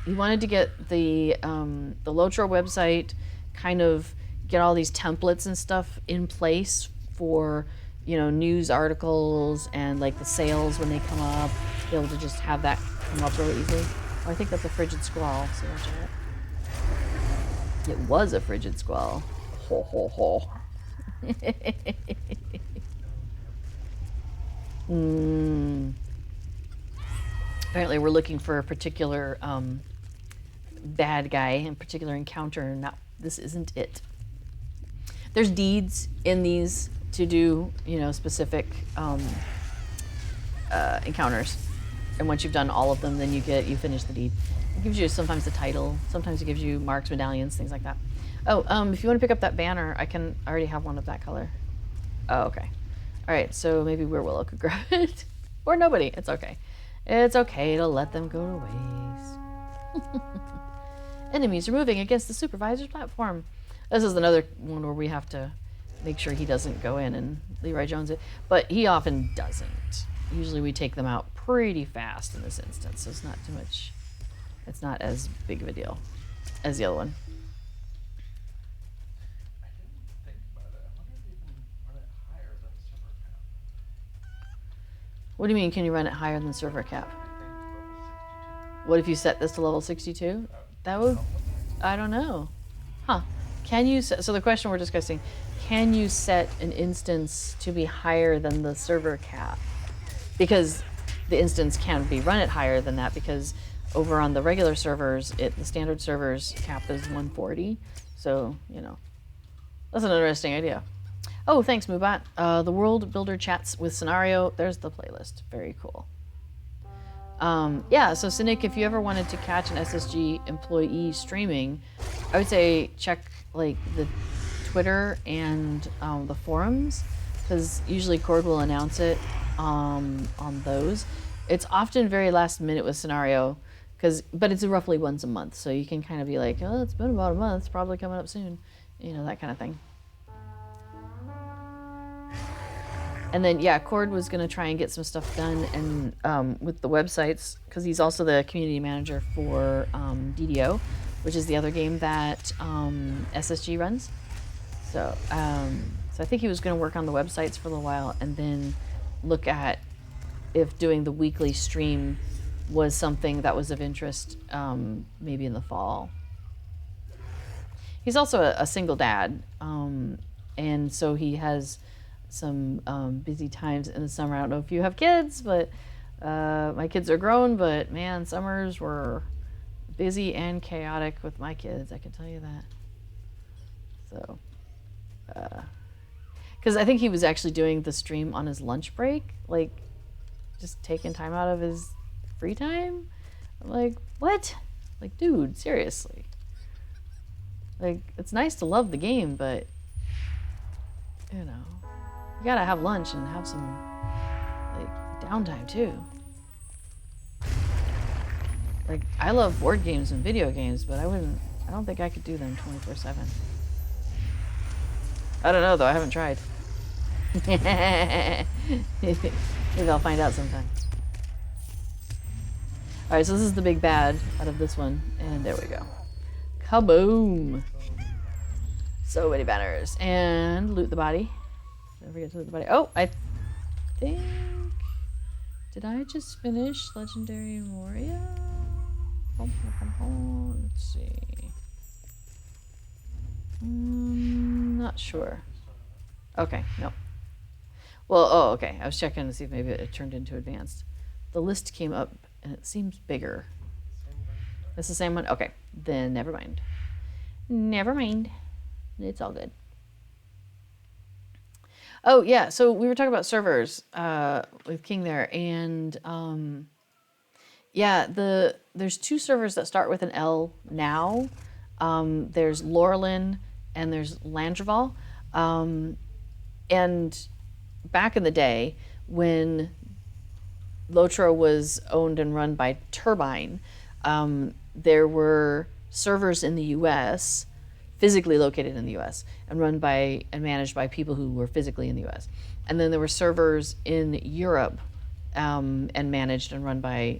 A: he wanted to get the Lotro website, kind of get all these templates and stuff in place for, news articles and like the sales when they come up, be able to just have that come up really easily. Oh, I think that's a frigid squall, so watch out. It was a frigid squall. Ho, ho, ho. Apparently we're looking for a particular bad guy, in particular encounter, not this isn't it. There's deeds in these to do, you know, specific encounters, and once you've done all of them, then you finish the deed. It gives you sometimes the title, sometimes it gives you marks, medallions, things like that. Oh, if you want to pick up that banner, I already have one of that color. Oh, okay. All right, so maybe Where Willow could grab it, or nobody. It's okay. It's okay to let them go to waste. Enemies are moving against the supervisor's platform. This is another one where we have to make sure he doesn't go in and Leroy Jones it, but he often doesn't. Usually we take them out pretty fast in this instance, so it's not too much. It's not as big of a deal as the other one.
B: I didn't think about it. I wonder if you can run it higher than server cap.
A: What do you mean, can you run it higher than server cap?
B: I think level 62.
A: What if you set this to level 62? That would, I don't know. Huh. Can you set, so the question we're discussing, can you set an instance to be higher than the server cap? Because the instance can be run at higher than that, because over on the regular servers, the standard servers cap is 140. So, you know, that's an interesting idea. Oh, thanks, Mubat. The World Builder chats with scenario. There's the playlist. Very cool. Yeah, so Cynic, if you ever wanted to catch an SSG employee streaming, I would say check like the Twitter and the forums, because usually Cord will announce it on those. It's often very last minute with scenario, but it's roughly once a month, so you can kind of be like, oh, it's been about a month, it's probably coming up soon, you know, that kind of thing. And then, yeah, Cord was going to try and get some stuff done and with the websites, because he's also the community manager for DDO, which is the other game that SSG runs. So I think he was going to work on the websites for a little while and then look at if doing the weekly stream was something that was of interest, maybe in the fall. He's also a single dad, and so he has some busy times in the summer. I don't know if you have kids, but my kids are grown, but man, summers were busy and chaotic with my kids, I can tell you that. So, because I think he was actually doing the stream on his lunch break, like just taking time out of his free time. I'm like, what? Like, dude, seriously. Like, it's nice to love the game, but you know, you gotta have lunch and have some like downtime too. Like, I love board games and video games, but I don't think I could do them 24/7. I don't know though, I haven't tried. Maybe I'll find out sometime. Alright, so this is the big bad out of this one, and there we go. Kaboom! So many banners. And loot the body. Don't forget to loot the body. Oh, I think... Did I just finish Legendary Moria? Let's see. Not sure. Okay, no. Well, oh, okay. I was checking to see if maybe it turned into advanced. The list came up and it seems bigger. It's the same one? Okay, then never mind. Never mind. It's all good. Oh, yeah, so we were talking about servers with King there, and yeah, there's two servers that start with an L now. There's Laurelin and there's Landreval. And back in the day, when Lotro was owned and run by Turbine, there were servers in the US, physically located in the US, and run by and managed by people who were physically in the US. And then there were servers in Europe, and managed and run by,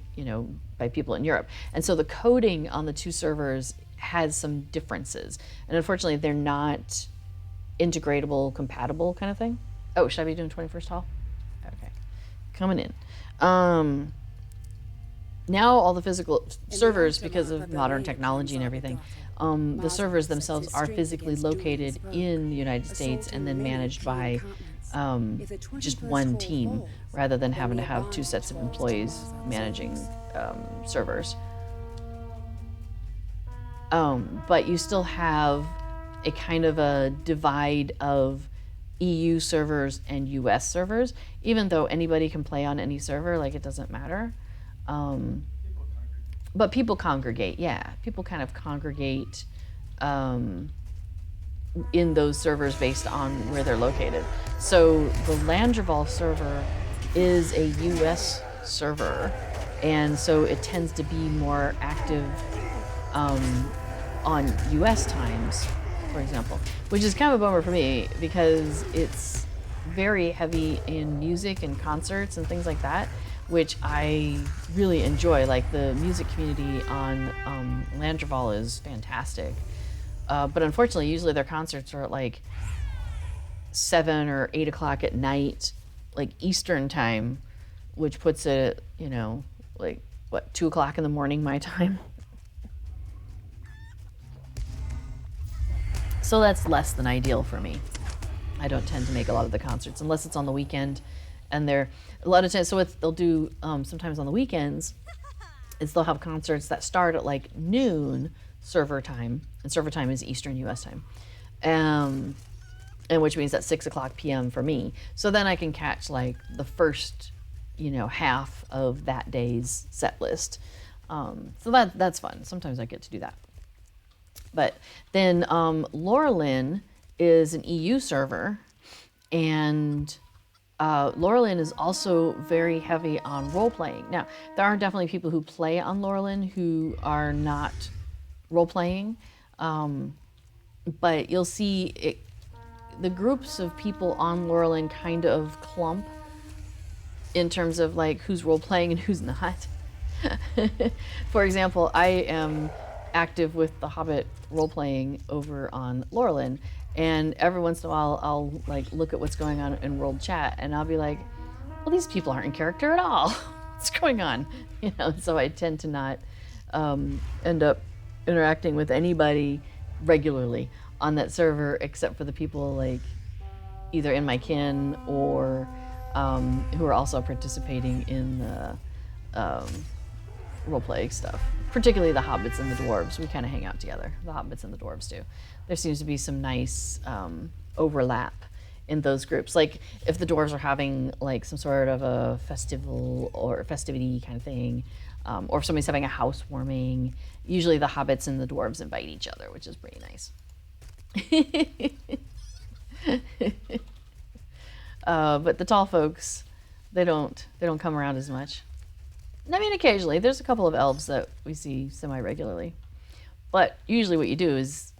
A: by people in Europe. And so the coding on the two servers has some differences. And unfortunately, they're not integratable, compatible kind of thing. Oh, should I be doing 21st Hall? Okay. Coming in. Now all the physical servers, because of modern technology and everything, the servers themselves are physically located in the United States and then managed by just one team, rather than having to have two sets of employees managing servers. But you still have a kind of a divide of EU servers and US servers, even though anybody can play on any server, like it doesn't matter.
B: People congregate.
A: But people congregate, yeah. People kind of congregate in those servers based on where they're located. So the Landreval server is a US server, and so it tends to be more active on US times, for example, which is kind of a bummer for me because it's very heavy in music and concerts and things like that, which I really enjoy. Like the music community on Landreval is fantastic. But unfortunately, usually their concerts are at like 7 or 8 o'clock at night, like Eastern time, which puts it at, you know, like what, 2 o'clock in the morning my time. So that's less than ideal for me. I don't tend to make a lot of the concerts unless it's on the weekend, and they're a lot of times. So they'll do sometimes on the weekends, is they'll have concerts that start at like noon server time, and server time is Eastern U.S. time, and which means at 6 o'clock p.m. for me. So then I can catch like the first, you know, half of that day's set list. So that's fun. Sometimes I get to do that. But then Laurelin is an EU server, and Laurelin is also very heavy on role-playing. Now, there are definitely people who play on Laurelin who are not role-playing, but you'll see the groups of people on Laurelin kind of clump in terms of like who's role-playing and who's not. For example, I am active with the Hobbit role-playing over on Laurelin, and every once in a while I'll like look at what's going on in world chat and I'll be like, well, these people aren't in character at all. What's going on? You know, so I tend to not end up interacting with anybody regularly on that server except for the people like either in my kin or who are also participating in the role-play stuff. Particularly the hobbits and the dwarves. We kind of hang out together. The hobbits and the dwarves do. There seems to be some nice overlap in those groups. Like if the dwarves are having like some sort of a festival or festivity kind of thing, or if somebody's having a housewarming, usually the hobbits and the dwarves invite each other, which is pretty nice. But the tall folks, they don't come around as much. I mean, occasionally there's a couple of elves that we see semi-regularly, but usually what you do is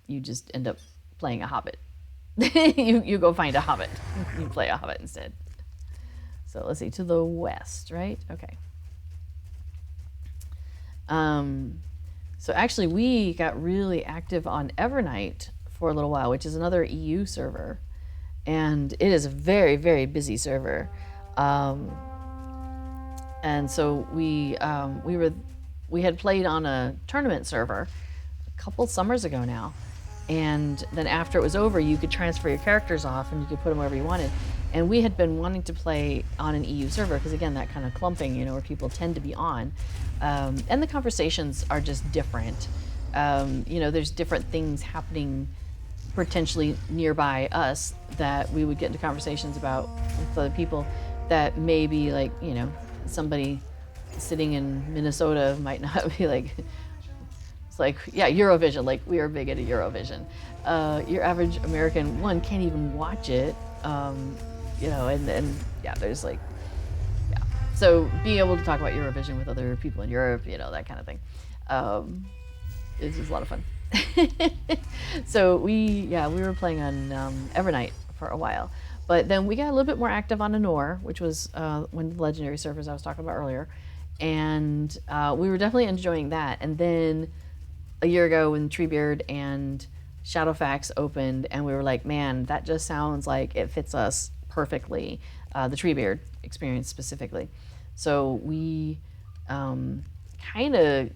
A: you just end up playing a hobbit. you go find a hobbit. You play a hobbit instead. So let's see, to the west, right? Okay. So actually we got really active on Evernight for a little while, which is another EU server, and it is a very, very busy server. And so we had played on a tournament server a couple summers ago now, and then after it was over, you could transfer your characters off and you could put them wherever you wanted. And we had been wanting to play on an EU server because again, that kind of clumping, you know, where people tend to be on, and the conversations are just different. You know, there's different things happening potentially nearby us that we would get into conversations about with other people that maybe like, you know, somebody sitting in Minnesota might not be like, it's like, yeah, Eurovision, like we are big into Eurovision. Your average American, one, can't even watch it, you know, and yeah, there's like, yeah. So being able to talk about Eurovision with other people in Europe, you know, that kind of thing, is just a lot of fun. So we were playing on Evernight for a while. But then we got a little bit more active on Anor, which was one of the legendary servers I was talking about earlier. And we were definitely enjoying that. And then a year ago when Treebeard and Shadowfax opened, and we were like, man, that just sounds like it fits us perfectly, the Treebeard experience specifically. So we kind of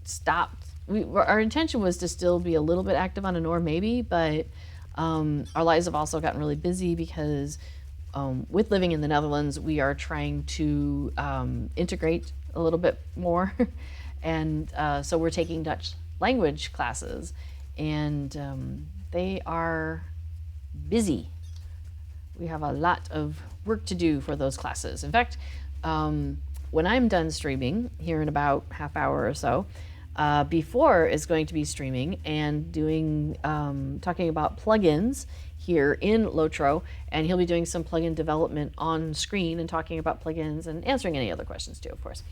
A: stopped. Our intention was to still be a little bit active on Anor maybe, but our lives have also gotten really busy because with living in the Netherlands, we are trying to integrate a little bit more. And so we're taking Dutch language classes. and they are busy. We have a lot of work to do for those classes. In fact, when I'm done streaming here in about half hour or so, Before is going to be streaming and doing talking about plugins here in Lotro, and he'll be doing some plugin development on screen and talking about plugins and answering any other questions too, of course.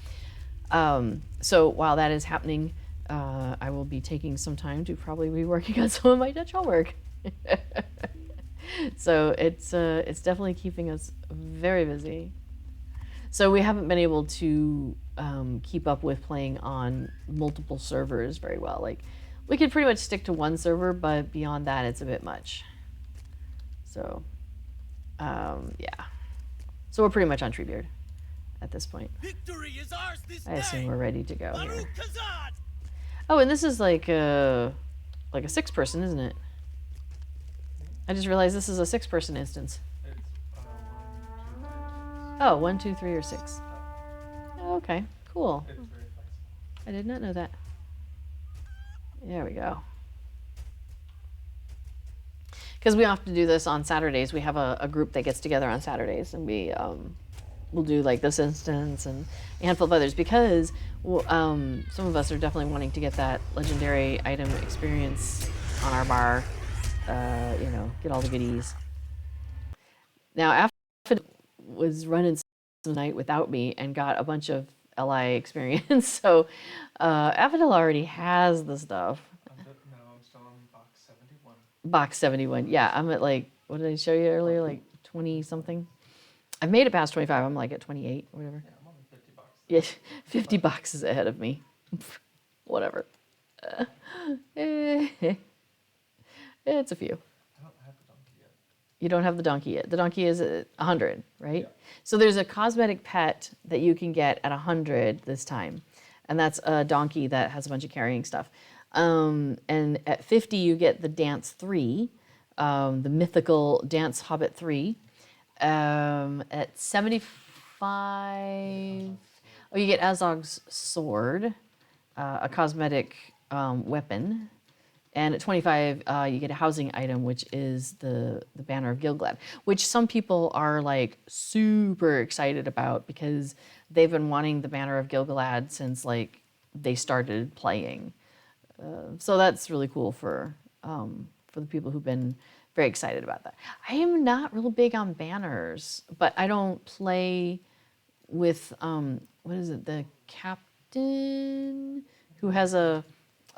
A: So while that is happening, I will be taking some time to probably be working on some of my Dutch homework. So it's definitely keeping us very busy. So we haven't been able to keep up with playing on multiple servers very well. Like, we could pretty much stick to one server, but beyond that, it's a bit much. So, yeah. So we're pretty much on Treebeard at this point.
D: Victory is ours this
A: I assume
D: day.
A: we're ready to go here.
D: Baruch Kazan!
A: Oh, and this is like a 6-person, isn't it? I just realized this is a 6-person instance.
B: It's 1, 2, 3.
A: Oh, 1, 2, 3, or 6. Okay, cool.
B: It's very flexible.
A: I did not know that. There we go. Because we often do this on Saturdays. We have a group that gets together on Saturdays, and we'll do like this instance and a handful of others, because some of us are definitely wanting to get that legendary item experience on our bar. You know, get all the goodies. Now, after was running some night without me and got a bunch of LI experience, so Affidel already has the stuff.
B: No, I'm still on box 71.
A: Box 71. Yeah, I'm at like, what did I show you earlier? Like 20 something. I've made it past 25. I'm like at 28 or whatever.
B: Yeah, I'm only 50 bucks.
A: Yeah, 50 boxes ahead of me. Whatever. It's a few.
B: I don't have the donkey yet.
A: You don't have the donkey yet. The donkey is at 100, right?
B: Yeah.
A: So there's a cosmetic pet that you can get at 100 this time. And that's a donkey that has a bunch of carrying stuff. And at 50, you get the Dance 3, the mythical Dance Hobbit 3. At 75, oh, you get Azog's sword, a cosmetic weapon. And at 25, you get a housing item, which is the Banner of Gilgalad, which some people are like super excited about because they've been wanting the Banner of Gilgalad since like they started playing. So that's really cool for the people who've been very excited about that. I am not real big on banners, but I don't play with what is it? The captain who has a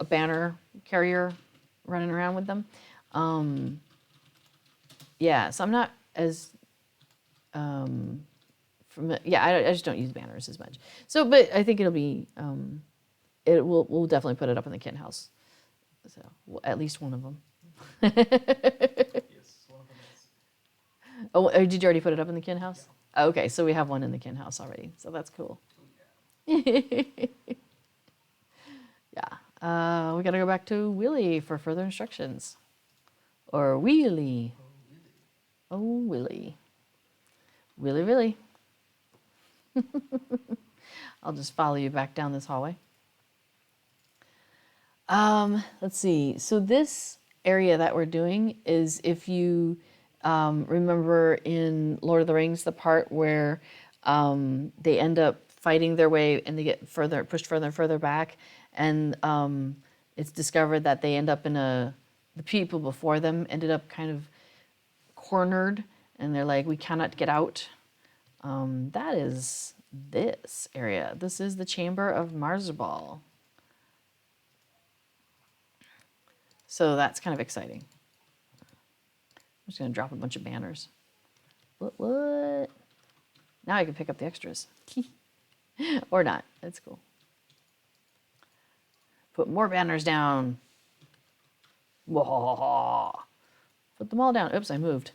A: banner carrier running around with them. Yeah, so I'm not as yeah, I just don't use banners as much. So, but I think it'll be we'll definitely put it up in the kin house. So at least one of them.
B: Yes, one of them is.
A: Oh, did you already put it up in the kin house? Yeah. Okay, so we have one in the kin house already. So that's cool.
B: Oh, yeah.
A: Yeah. We got to go back to Willie for further instructions. Or Wheelie. Oh, Willie. Willie, Willie. I'll just follow you back down this hallway. Let's see. So this area that we're doing is, if you remember in Lord of the Rings, the part where they end up fighting their way and they get pushed further and further back, and it's discovered that they end up the people before them ended up kind of cornered, and they're like, we cannot get out. That is this area. This is the Chamber of Marzabal. So that's kind of exciting. I'm just gonna drop a bunch of banners. What? Now I can pick up the extras. Or not, that's cool. Put more banners down. Whoa. Put them all down. Oops, I moved.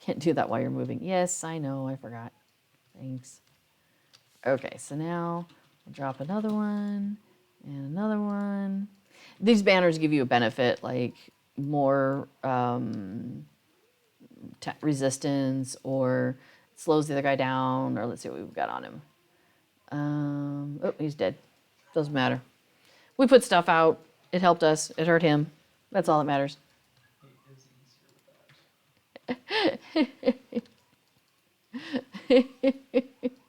A: Can't do that while you're moving. Yes, I know, I forgot. Thanks. Okay, so now I'll drop another one and another one. These banners give you a benefit, like more resistance, or slows the other guy down, or let's see what we've got on him. Oh, he's dead. Doesn't matter. We put stuff out. It helped us. It hurt him. That's all that matters.
B: He is easier with that.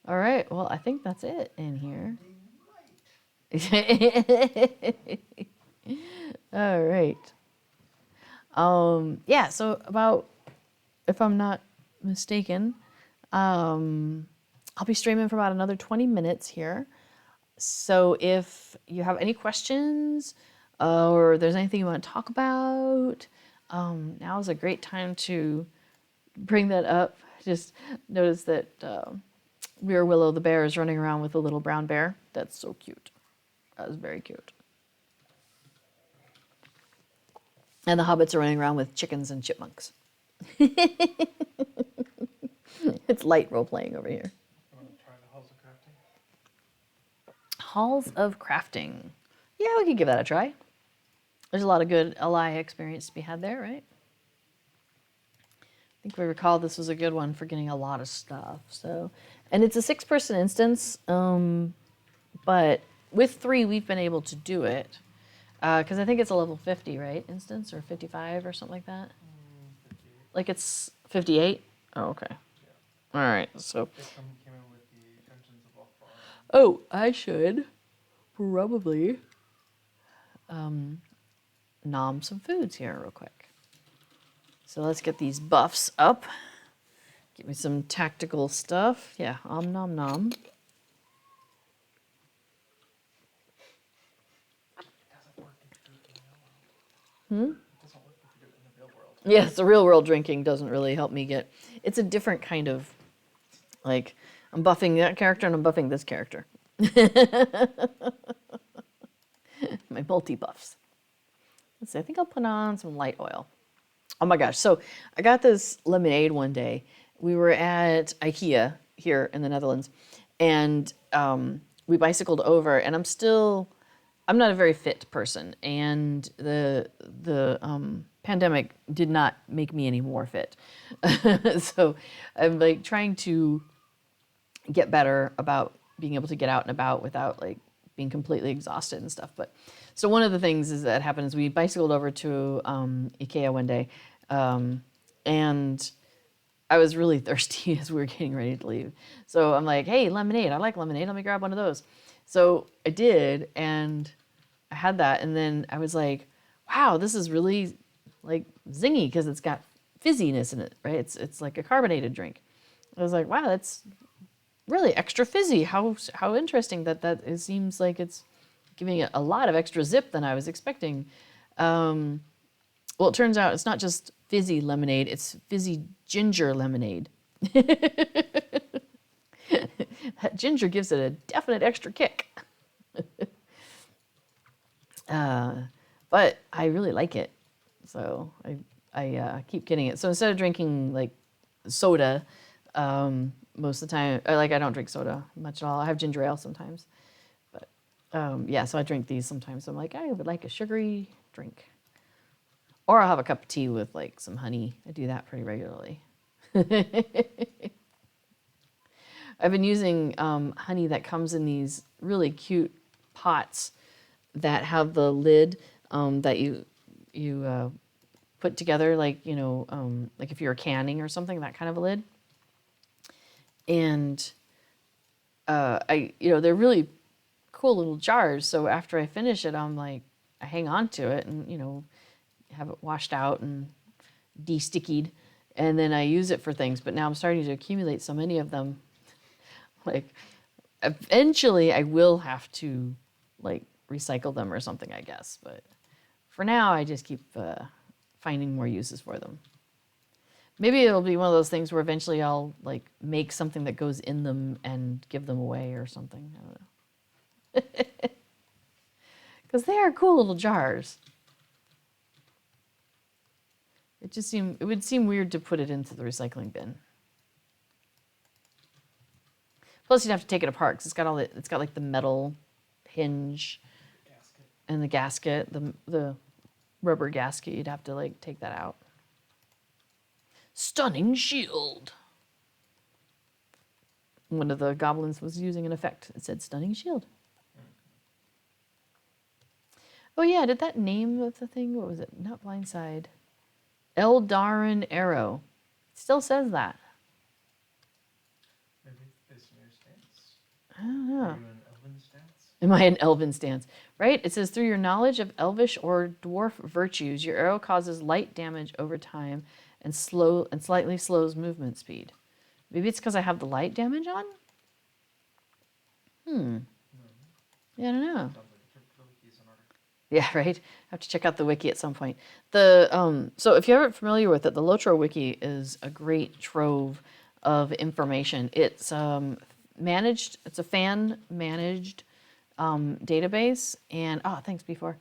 A: All right, well, I think that's it in here. All right. Yeah, so about, if I'm not mistaken, I'll be streaming for about another 20 minutes here. So if you have any questions or there's anything you want to talk about, now is a great time to bring that up. Just notice that Rear Willow the bear is running around with a little brown bear. That's so cute. That was very cute. And the hobbits are running around with chickens and chipmunks. It's light role playing over here.
B: You want to try the halls of crafting?
A: Halls of Crafting. Yeah, we could give that a try. There's a lot of good LI experience to be had there, right? I think we recall this was a good one for getting a lot of stuff. So, and it's a 6-person instance, but with 3 we've been able to do it because I think it's a level 50, right? Instance or 55 or something like that.
B: 58.
A: Like it's 58. Oh, okay.
B: Yeah.
A: All right. So,
B: It came in with the engines of Lothar.
A: oh, I should probably nom some foods here real quick. So let's get these buffs up. Give me some tactical stuff. Yeah, nom nom.
B: It doesn't work if you do it in the real world. It doesn't work if you do it in the real world.
A: Yes, the real world drinking doesn't really help me get. It's a different kind of, like, I'm buffing that character and I'm buffing this character. My multi buffs. Let's see, I think I'll put on some light oil. Oh my gosh, so I got this lemonade one day. We were at IKEA here in the Netherlands, and we bicycled over, and I'm not a very fit person, and the pandemic did not make me any more fit. So I'm like trying to get better about being able to get out and about without like being completely exhausted and stuff. But so one of the things is that happened is we bicycled over to IKEA one day, and I was really thirsty as we were getting ready to leave. So I'm like, hey, lemonade, I like lemonade, let me grab one of those. So I did, and I had that, and then I was like, wow, this is really like zingy because it's got fizziness in it, right? It's like a carbonated drink. I was like, wow, that's really extra fizzy. How interesting that it seems like it's giving it a lot of extra zip than I was expecting. Well, it turns out it's not just fizzy lemonade, it's fizzy ginger lemonade. That ginger gives it a definite extra kick. But I really like it, so I keep getting it. So instead of drinking like soda, most of the time, I don't drink soda much at all. I have ginger ale sometimes, but yeah, so I drink these sometimes. I'm like, I would like a sugary drink, or I'll have a cup of tea with like some honey. I do that pretty regularly. I've been using honey that comes in these really cute pots that have the lid that you put together, like like if you're canning or something, that kind of a lid. And they're really cool little jars. So after I finish it, I'm like, I hang on to it and have it washed out and de-stickied, and then I use it for things. But now I'm starting to accumulate so many of them. Like, eventually I will have to like recycle them or something, I guess. But for now, I just keep finding more uses for them. Maybe it'll be one of those things where eventually I'll like make something that goes in them and give them away or something. I don't know. Because they are cool little jars. It would seem weird to put it into the recycling bin. Plus, you'd have to take it apart because it's got like the metal hinge
B: Gasket.
A: and the gasket, the rubber gasket. You'd have to like take that out. Stunning shield. One of the goblins was using an effect. It said stunning shield. Oh yeah, did that name of the thing? What was it? Not Blindside. Eldarin Arrow. It still says that.
B: Maybe it's based on your stance.
A: I don't
B: Are
A: know.
B: you an elven stance?
A: Am I an elven stance? Right? It says through your knowledge of elvish or dwarf virtues, your arrow causes light damage over time and slightly slows movement speed. Maybe it's because I have the light damage on?
B: No.
A: Yeah, I don't know.
B: Sounds like the wiki's in order.
A: Yeah, right. I have to check out the wiki at some point. So if you aren't familiar with it, the Lotro wiki is a great trove of information. It's managed. It's a fan managed database, and thanks before.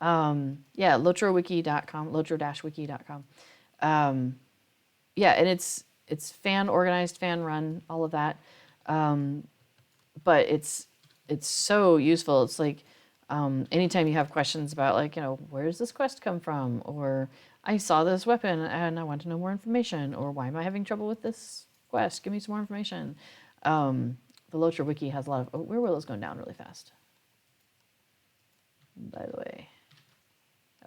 A: Yeah, lotrowiki.com, lotro-wiki.com. Yeah, and it's fan organized, fan run, all of that. But it's so useful. It's like anytime you have questions about like, where does this quest come from? Or I saw this weapon and I want to know more information. Or why am I having trouble with this quest? Give me some more information. The Lotra Wiki has a lot of, where Willow's going down really fast. By the way.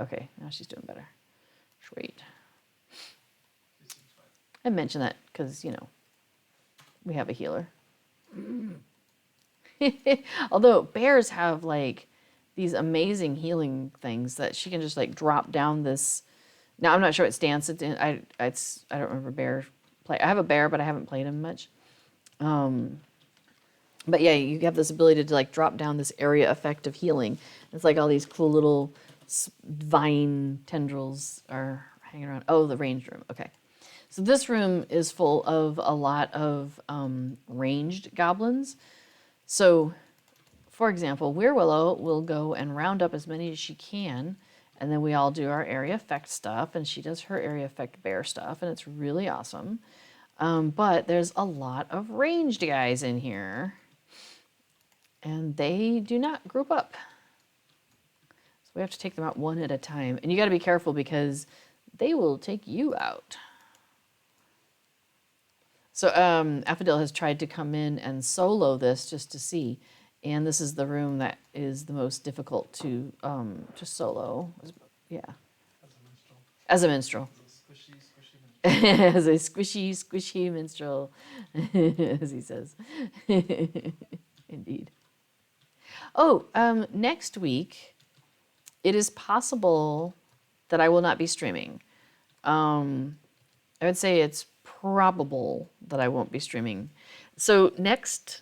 A: Okay, now she's doing better. Sweet.
B: She seems fine.
A: I mentioned that because, we have a healer. Although bears have like these amazing healing things that she can just like drop down this. Now I'm not sure what stance it's in. I don't remember bear play. I have a bear, but I haven't played him much. But yeah, you have this ability to like drop down this area effect of healing. It's like all these cool little vine tendrils are hanging around. Oh, the ranged room. Okay. So this room is full of a lot of ranged goblins. So, for example, Weir Willow will go and round up as many as she can, and then we all do our area effect stuff, and she does her area effect bear stuff, and it's really awesome. But there's a lot of ranged guys in here, and they do not group up. So we have to take them out one at a time, and you got to be careful because they will take you out. So Affadil has tried to come in and solo this just to see, and this is the room that is the most difficult to solo. Yeah,
B: As a minstrel.
A: as a minstrel,
B: As a squishy minstrel.
A: as a squishy minstrel, as he says. Indeed. Oh, next week, it is possible that I will not be streaming. I would say it's probable that I won't be streaming. So next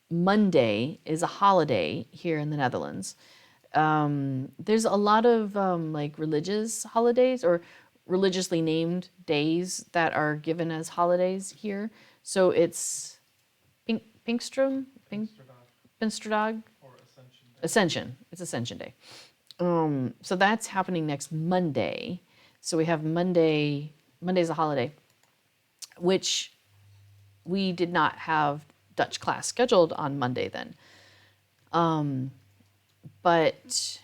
A: Monday is a holiday here in the Netherlands. There's a lot of like religious holidays or religiously named days that are given as holidays here. So it's Pinkstrom, Pinsterdag,
B: Or Ascension Day.
A: Ascension. It's Ascension Day. So that's happening next Monday. So we have Monday's a holiday, which we did not have Dutch class scheduled on Monday then. But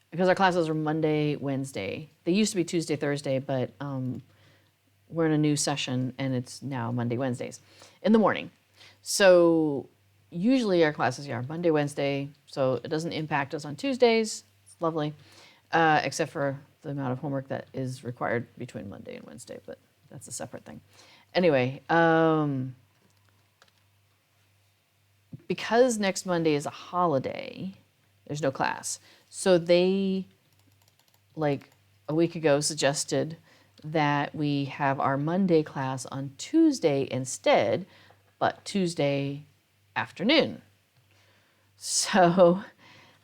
A: because our classes are Monday, Wednesday, they used to be Tuesday, Thursday, but we're in a new session and it's now Monday, Wednesdays in the morning. So usually our classes are Monday, Wednesday, so it doesn't impact us on Tuesdays. It's lovely, except for the amount of homework that is required between Monday and Wednesday, but that's a separate thing. Anyway, because next Monday is a holiday, there's no class. So they, like a week ago, suggested that we have our Monday class on Tuesday instead, but Tuesday afternoon. So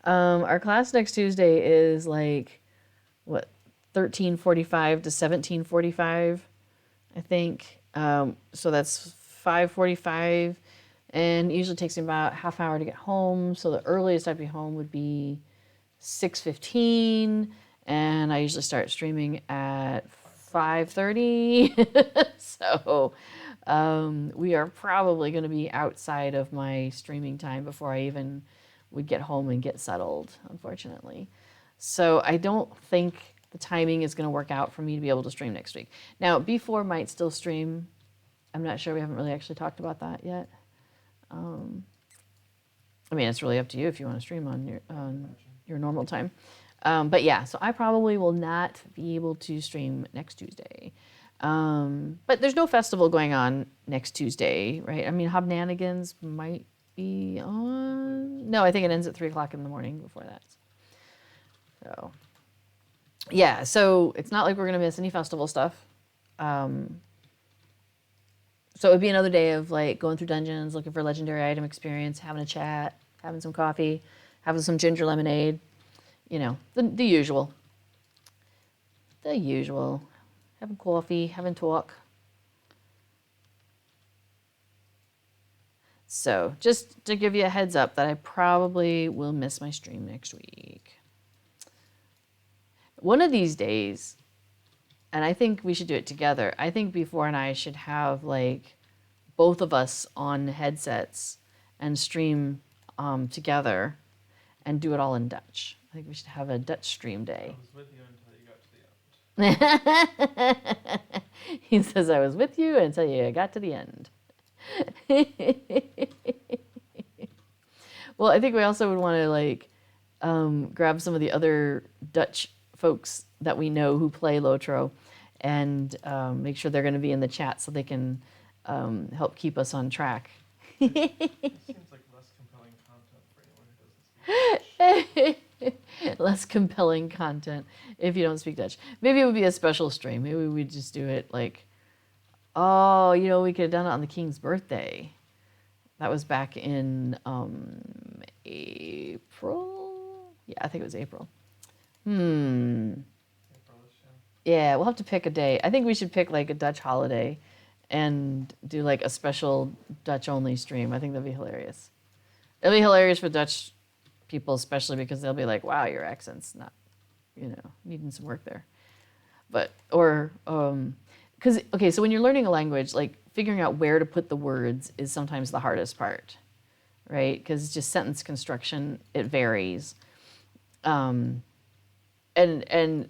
A: our class next Tuesday is like, 13:45 to 17:45, I think. So that's 5:45, and it usually takes me about half an hour to get home. So the earliest I'd be home would be 6:15, and I usually start streaming at 5:30. So we are probably going to be outside of my streaming time before I even would get home and get settled, unfortunately. So I don't think the timing is going to work out for me to be able to stream next week. Now, B4 might still stream. I'm not sure. We haven't really actually talked about that yet. I mean, it's really up to you if you want to stream on your. your normal time. But yeah, so I probably will not be able to stream next Tuesday. But there's no festival going on next Tuesday, right? I mean, Hobnanigans might be on. No, I think it ends at 3 o'clock in the morning before that. So, yeah, so it's not like we're going to miss any festival stuff. So it would be another day of like going through dungeons, looking for legendary item experience, having a chat, having some coffee, having some ginger lemonade, you know, the usual. The usual. Having coffee, having talk. So just to give you a heads up that I probably will miss my stream next week. One of these days, and I think we should do it together. I think Before and I should have like both of us on headsets and stream together and do it all in Dutch. I think we should have a Dutch stream
B: I
A: day.
B: was with you until you got to the end.
A: He says, I was with you until you got to the end. Well, I think we also would want to like grab some of the other Dutch folks that we know who play Lotro and make sure they're going to be in the chat so they can help keep us on track.
B: It seems like less compelling content for anyone who doesn't speak Dutch.
A: Less compelling content if you don't speak Dutch. Maybe it would be a special stream. Maybe we'd just do it like, oh, you know, we could have done it on the King's birthday. That was back in April? Yeah, I think it was April.
B: Aprilish,
A: Yeah, we'll have to pick a day. I think we should pick like a Dutch holiday and do like a special Dutch only stream. I think that'd be hilarious. It'll be hilarious for Dutch people, especially because they'll be like, wow, your accent's not, you know, needing some work there. But, or, because, okay, so when you're learning a language, like figuring out where to put the words is sometimes the hardest part, right? Because it's just sentence construction, it varies. And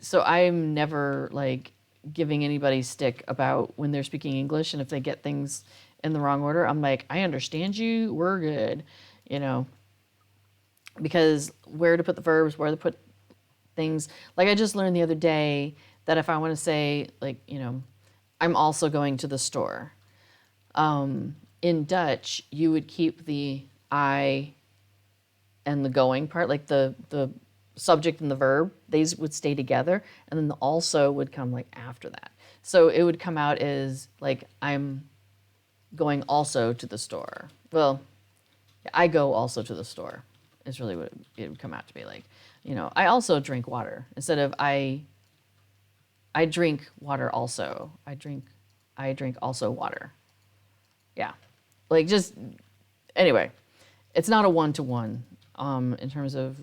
A: so I'm never like giving anybody stick about when they're speaking English, and if they get things in the wrong order, I'm like, I understand you, we're good, you know, because where to put the verbs, where to put things. Like I just learned the other day that if I want to say like, you know, I'm also going to the store. In Dutch, you would keep the I and the going part, like the subject and the verb, these would stay together, and then the also would come like after that. So it would come out as like, I'm going also to the store. Well, I go also to the store is really what it would come out to be like. You know, I also drink water instead of I drink water also. I drink also water. Yeah. Like just, anyway, it's not a one-to-one in terms of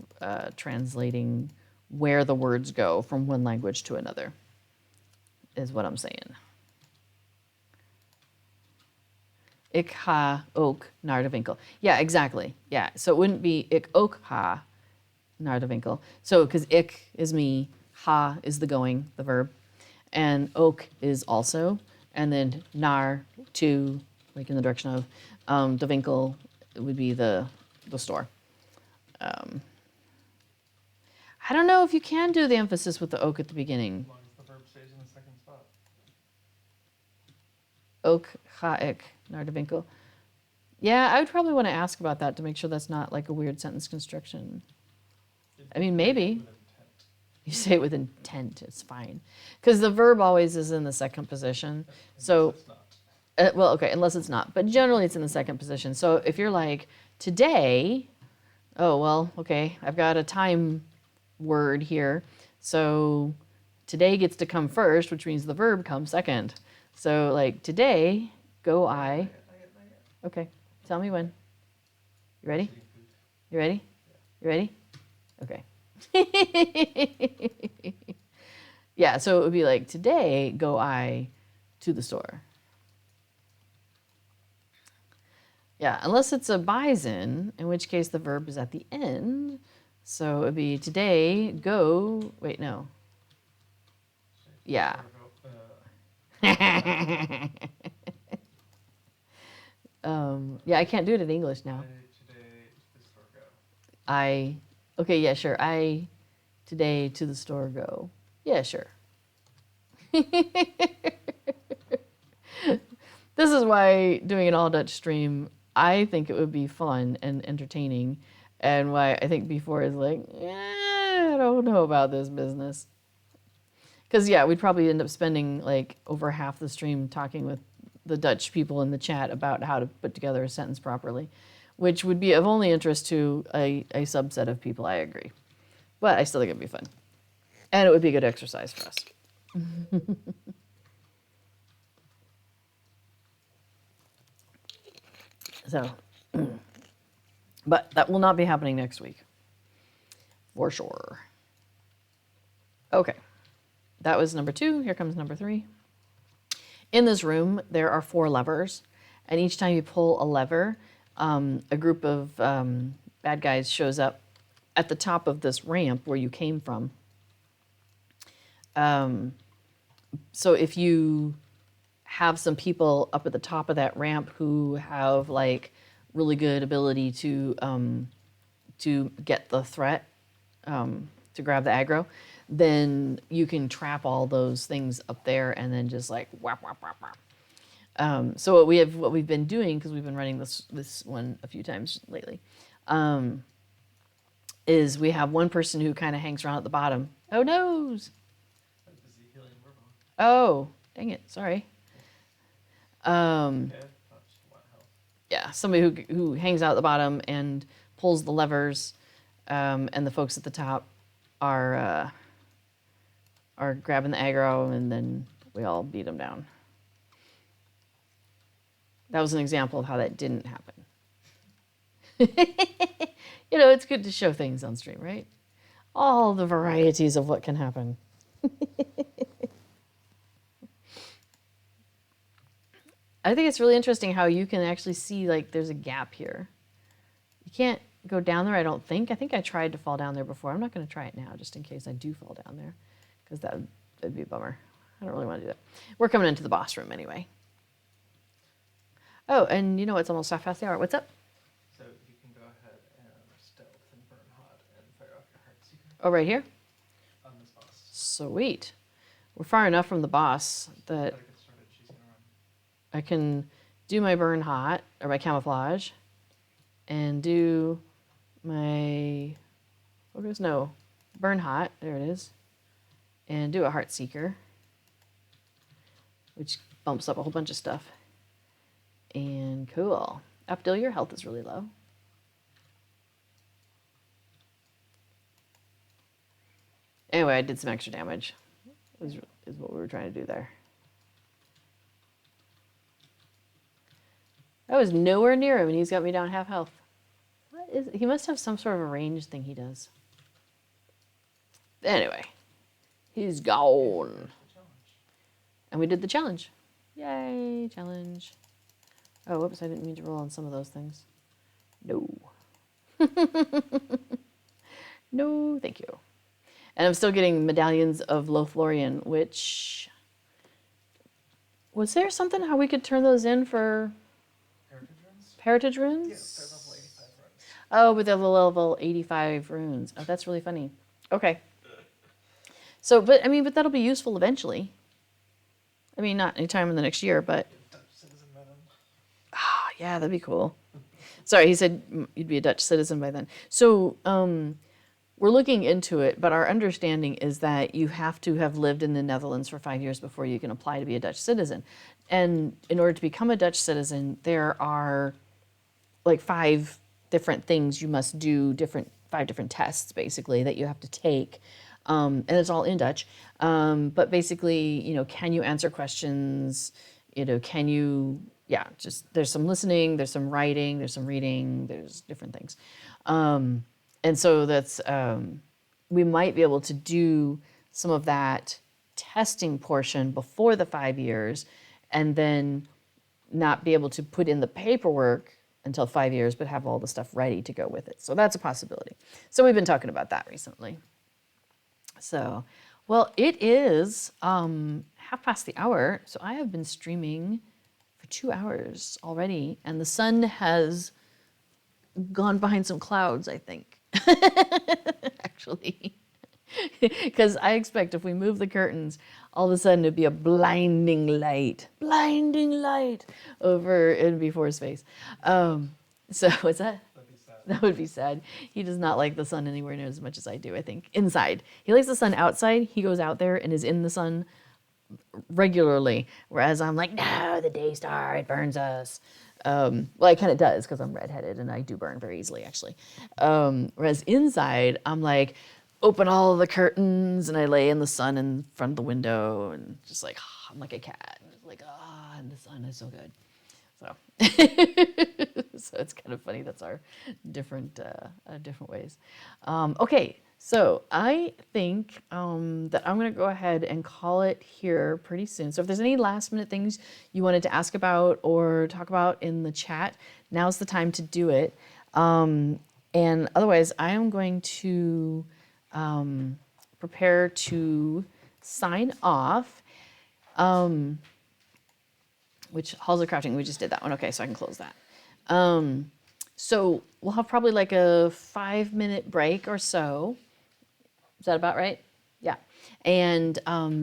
A: translating where the words go from one language to another, is what I'm saying. Ik ga ook naar de winkel. Yeah, exactly. Yeah, so it wouldn't be ik ook ga naar de winkel. So, because ik is me, ha is the going, the verb, and ook is also, and then naar, to, like in the direction of, de winkel would be the store. I don't know if you can do the emphasis with the ook at the beginning.
B: As long as the verb stays in the second spot.
A: Ook ga ik naar de winkel. Yeah, I would probably want to ask about that to make sure that's not like a weird sentence construction. I mean, maybe.
B: With intent.
A: You say it with intent, it's fine. Because the verb always is in the second position. So,
B: It's not.
A: well, okay, unless it's not. But generally it's in the second position. So if you're like, today, oh, well, okay, I've got a time word here. So today gets to come first, which means the verb comes second. So like today, go I. Okay, tell me when. You ready? You ready? You ready? Okay. Yeah, so it would be like, today go I to the store. Yeah, unless it's a bison, in which case the verb is at the end. So it would be today go, wait, no. Yeah. Yeah, I can't do it in English now.
B: Today to the store go.
A: I Okay, yeah, sure. I today to the store go. Yeah, sure. This is why doing an all Dutch stream, I think it would be fun and entertaining, and why I think before is like, I don't know about this business. Because yeah, we'd probably end up spending like over half the stream talking with the Dutch people in the chat about how to put together a sentence properly, which would be of only interest to a subset of people. I agree, but I still think it'd be fun, and it would be good exercise for us. So, but that will not be happening next week, for sure. Okay, that was number 2. Here comes number 3. In this room, there are 4 levers, and each time you pull a lever, a group of bad guys shows up at the top of this ramp where you came from. So if you have some people up at the top of that ramp who have like really good ability to get the threat, to grab the aggro, then you can trap all those things up there and then just like whap whap whap whap. So what we've been doing, because we've been running this one a few times lately, is we have one person who kind of hangs around at the bottom. Oh noes!
B: I'm busy healing Murbo.
A: Oh, dang it! Sorry.
B: Okay, not just one health.
A: Yeah, somebody who hangs out at the bottom and pulls the levers, and the folks at the top are grabbing the aggro, and then we all beat them down. That was an example of how that didn't happen. You know, it's good to show things on stream, right? All the varieties of what can happen. I think it's really interesting how you can actually see, like, there's a gap here. You can't go down there, I don't think. I think I tried to fall down there before. I'm not going to try it now, just in case I do fall down there, because that'd be a bummer. I don't really want to do that. We're coming into the boss room anyway. Oh, and you know, it's almost half past the hour. What's up?
B: So you can go ahead and stealth and burn hot and fire off your heart seeker
A: Oh, right here?
B: on this boss.
A: Sweet. We're far enough from the boss that
B: Gotta get started. She's gonna run.
A: I can do my burn hot, or my camouflage, and do my, focus, no, burn hot, there it is, and do a heart seeker, which bumps up a whole bunch of stuff. And cool. Abdul, your health is really low. Anyway, I did some extra damage, is what we were trying to do there. I was nowhere near him, and he's got me down half health. What is it? He must have some sort of a range thing he does. Anyway, he's gone.
B: The challenge.
A: And we did the challenge. Yay, challenge. Oh, whoops, I didn't mean to roll on some of those things. No. No, thank you. And I'm still getting medallions of Lothlorien, which... Was there something how we could turn those in for
B: Heritage runes?
A: heritage runes?
B: Yeah, they're level 85 runes.
A: Oh, but they're the level 85 runes. Oh, that's really funny. Okay. So, but that'll be useful eventually. I mean, not anytime in the next year, but
B: Dutch citizen venom.
A: yeah, that'd be cool. Sorry, he said you'd be a Dutch citizen by then. So, we're looking into it, but our understanding is that you have to have lived in the Netherlands for 5 years before you can apply to be a Dutch citizen. And in order to become a Dutch citizen, there are like 5 different things you must do, 5 different tests basically that you have to take. And it's all in Dutch. But basically, you know, can you answer questions? You know, can you, yeah, just there's some listening, there's some writing, there's some reading, there's different things. And so that's, we might be able to do some of that testing portion before the 5 years and then not be able to put in the paperwork until 5 years, but have all the stuff ready to go with it. So that's a possibility. So we've been talking about that recently. So, well, it is 1/2 the hour. So I have been streaming for 2 hours already, and the sun has gone behind some clouds, I think. actually. Because I expect if we move the curtains, all of a sudden it'd be a blinding light over in Before's face. So what's that?
B: That'd be sad.
A: That would be sad. He does not like the sun anywhere near as much as I do, I think. Inside. He likes the sun outside. He goes out there and is in the sun regularly. Whereas I'm like, no, the day star, it burns us. Well, it kind of does because I'm redheaded and I do burn very easily, actually. Whereas inside, I'm like, open all the curtains and I lay in the sun in front of the window and just like, I'm like a cat. Like, and the sun is so good. So, so it's kind of funny. That's our different ways. Okay, so I think that I'm going to go ahead and call it here pretty soon. So if there's any last minute things you wanted to ask about or talk about in the chat, now's the time to do it. And otherwise, I am going to prepare to sign off. Which Halls of Crafting, we just did that one. Okay, so I can close that. So we'll have probably like a 5-minute break or so. Is that about right? Yeah. And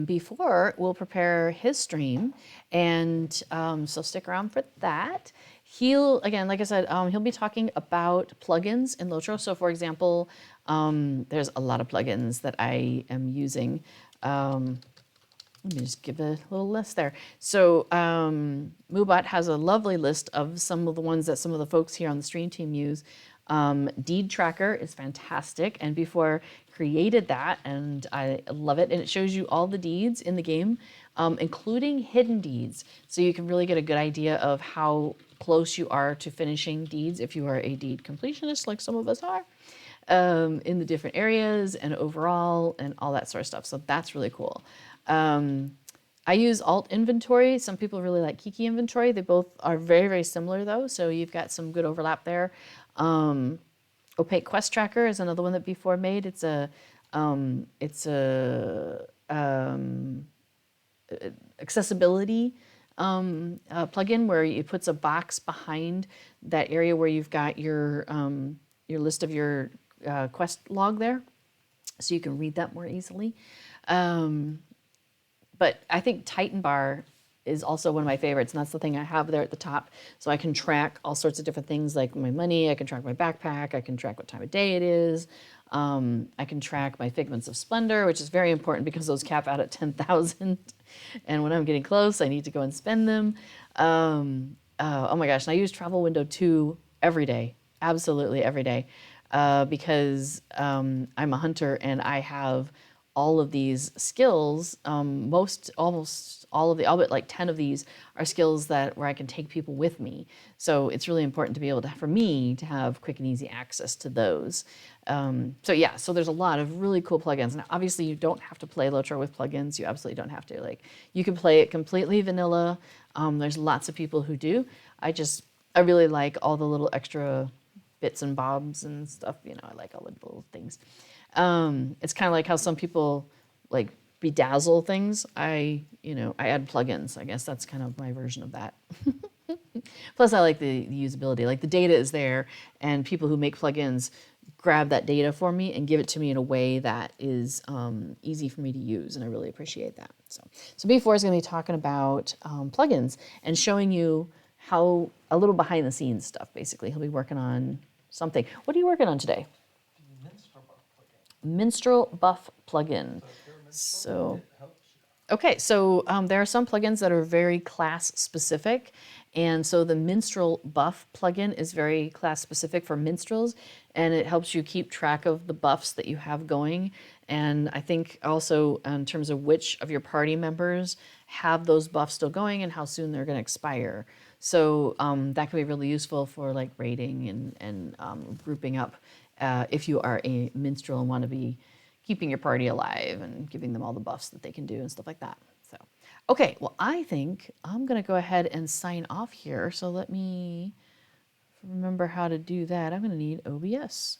A: before, we'll prepare his stream. And so stick around for that. He'll, again, like I said, he'll be talking about plugins in Lotro. So for example, there's a lot of plugins that I am using. Let me just give a little list there. So Moobot has a lovely list of some of the ones that some of the folks here on the stream team use. Deed Tracker is fantastic, and Before created that, and I love it. And it shows you all the deeds in the game, including hidden deeds. So you can really get a good idea of how close you are to finishing deeds if you are a deed completionist, like some of us are, in the different areas and overall and all that sort of stuff. So that's really cool. I use alt inventory. Some people really like Kiki inventory. They both are very, very similar though. So you've got some good overlap there. Opaque Quest Tracker is another one that Before made. It's a accessibility plugin where it puts a box behind that area where you've got your list of your quest log there, so you can read that more easily. But I think Titan Bar is also one of my favorites, and that's the thing I have there at the top. So I can track all sorts of different things like my money, I can track my backpack, I can track what time of day it is. I can track my Figments of Splendor, which is very important because those cap out at 10,000. And when I'm getting close, I need to go and spend them. Oh my gosh, and I use Travel Window 2 every day, absolutely every day, because I'm a hunter and I have all of these skills, almost all of the, I'll bet like 10 of these are skills where I can take people with me. So it's really important to be able to, for me, to have quick and easy access to those. So yeah, so there's a lot of really cool plugins. Now, obviously you don't have to play Lotro with plugins. You absolutely don't have to. Like, you can play it completely vanilla. There's lots of people who do. I really like all the little extra bits and bobs and stuff. You know, I like all the little things. It's kind of like how some people like bedazzle things. I add plugins. I guess that's kind of my version of that. Plus, I like the usability. Like, the data is there, and people who make plugins grab that data for me and give it to me in a way that is easy for me to use, and I really appreciate that. So Before is going to be talking about plugins and showing you how a little behind the scenes stuff. Basically, he'll be working on something. What are you working on today? Minstrel Buff plugin. So, okay, so there are some plugins that are very class specific, and so the Minstrel Buff plugin is very class specific for minstrels, and it helps you keep track of the buffs that you have going. And I think also in terms of which of your party members have those buffs still going and how soon they're going to expire. So that can be really useful for like raiding and grouping up. If you are a minstrel and want to be keeping your party alive and giving them all the buffs that they can do and stuff like that. So, okay, well, I think I'm going to go ahead and sign off here. So let me remember how to do that. I'm going to need OBS.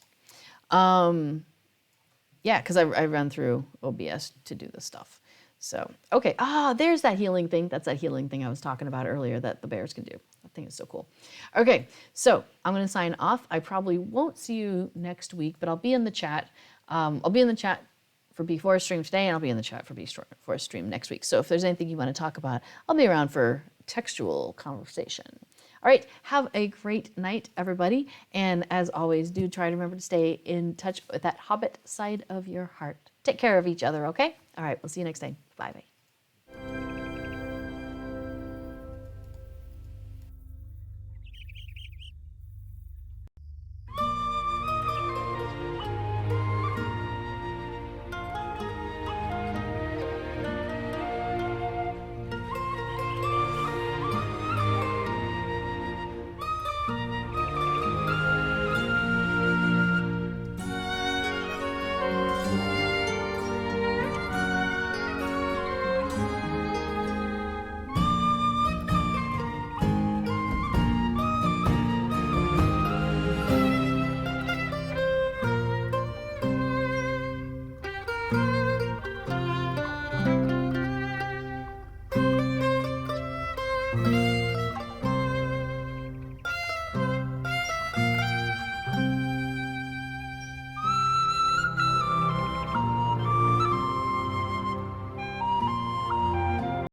A: Yeah, because I run through OBS to do this stuff. So, okay. There's that healing thing. That's that healing thing I was talking about earlier that the bears can do. That thing is so cool. Okay, so I'm going to sign off. I probably won't see you next week, but I'll be in the chat. I'll be in the chat for B4 stream today, and I'll be in the chat for B4 stream next week. So if there's anything you want to talk about, I'll be around for textual conversation. All right, have a great night, everybody. And as always, do try to remember to stay in touch with that Hobbit side of your heart. Take care of each other, okay? All right, we'll see you next time. Bye-bye.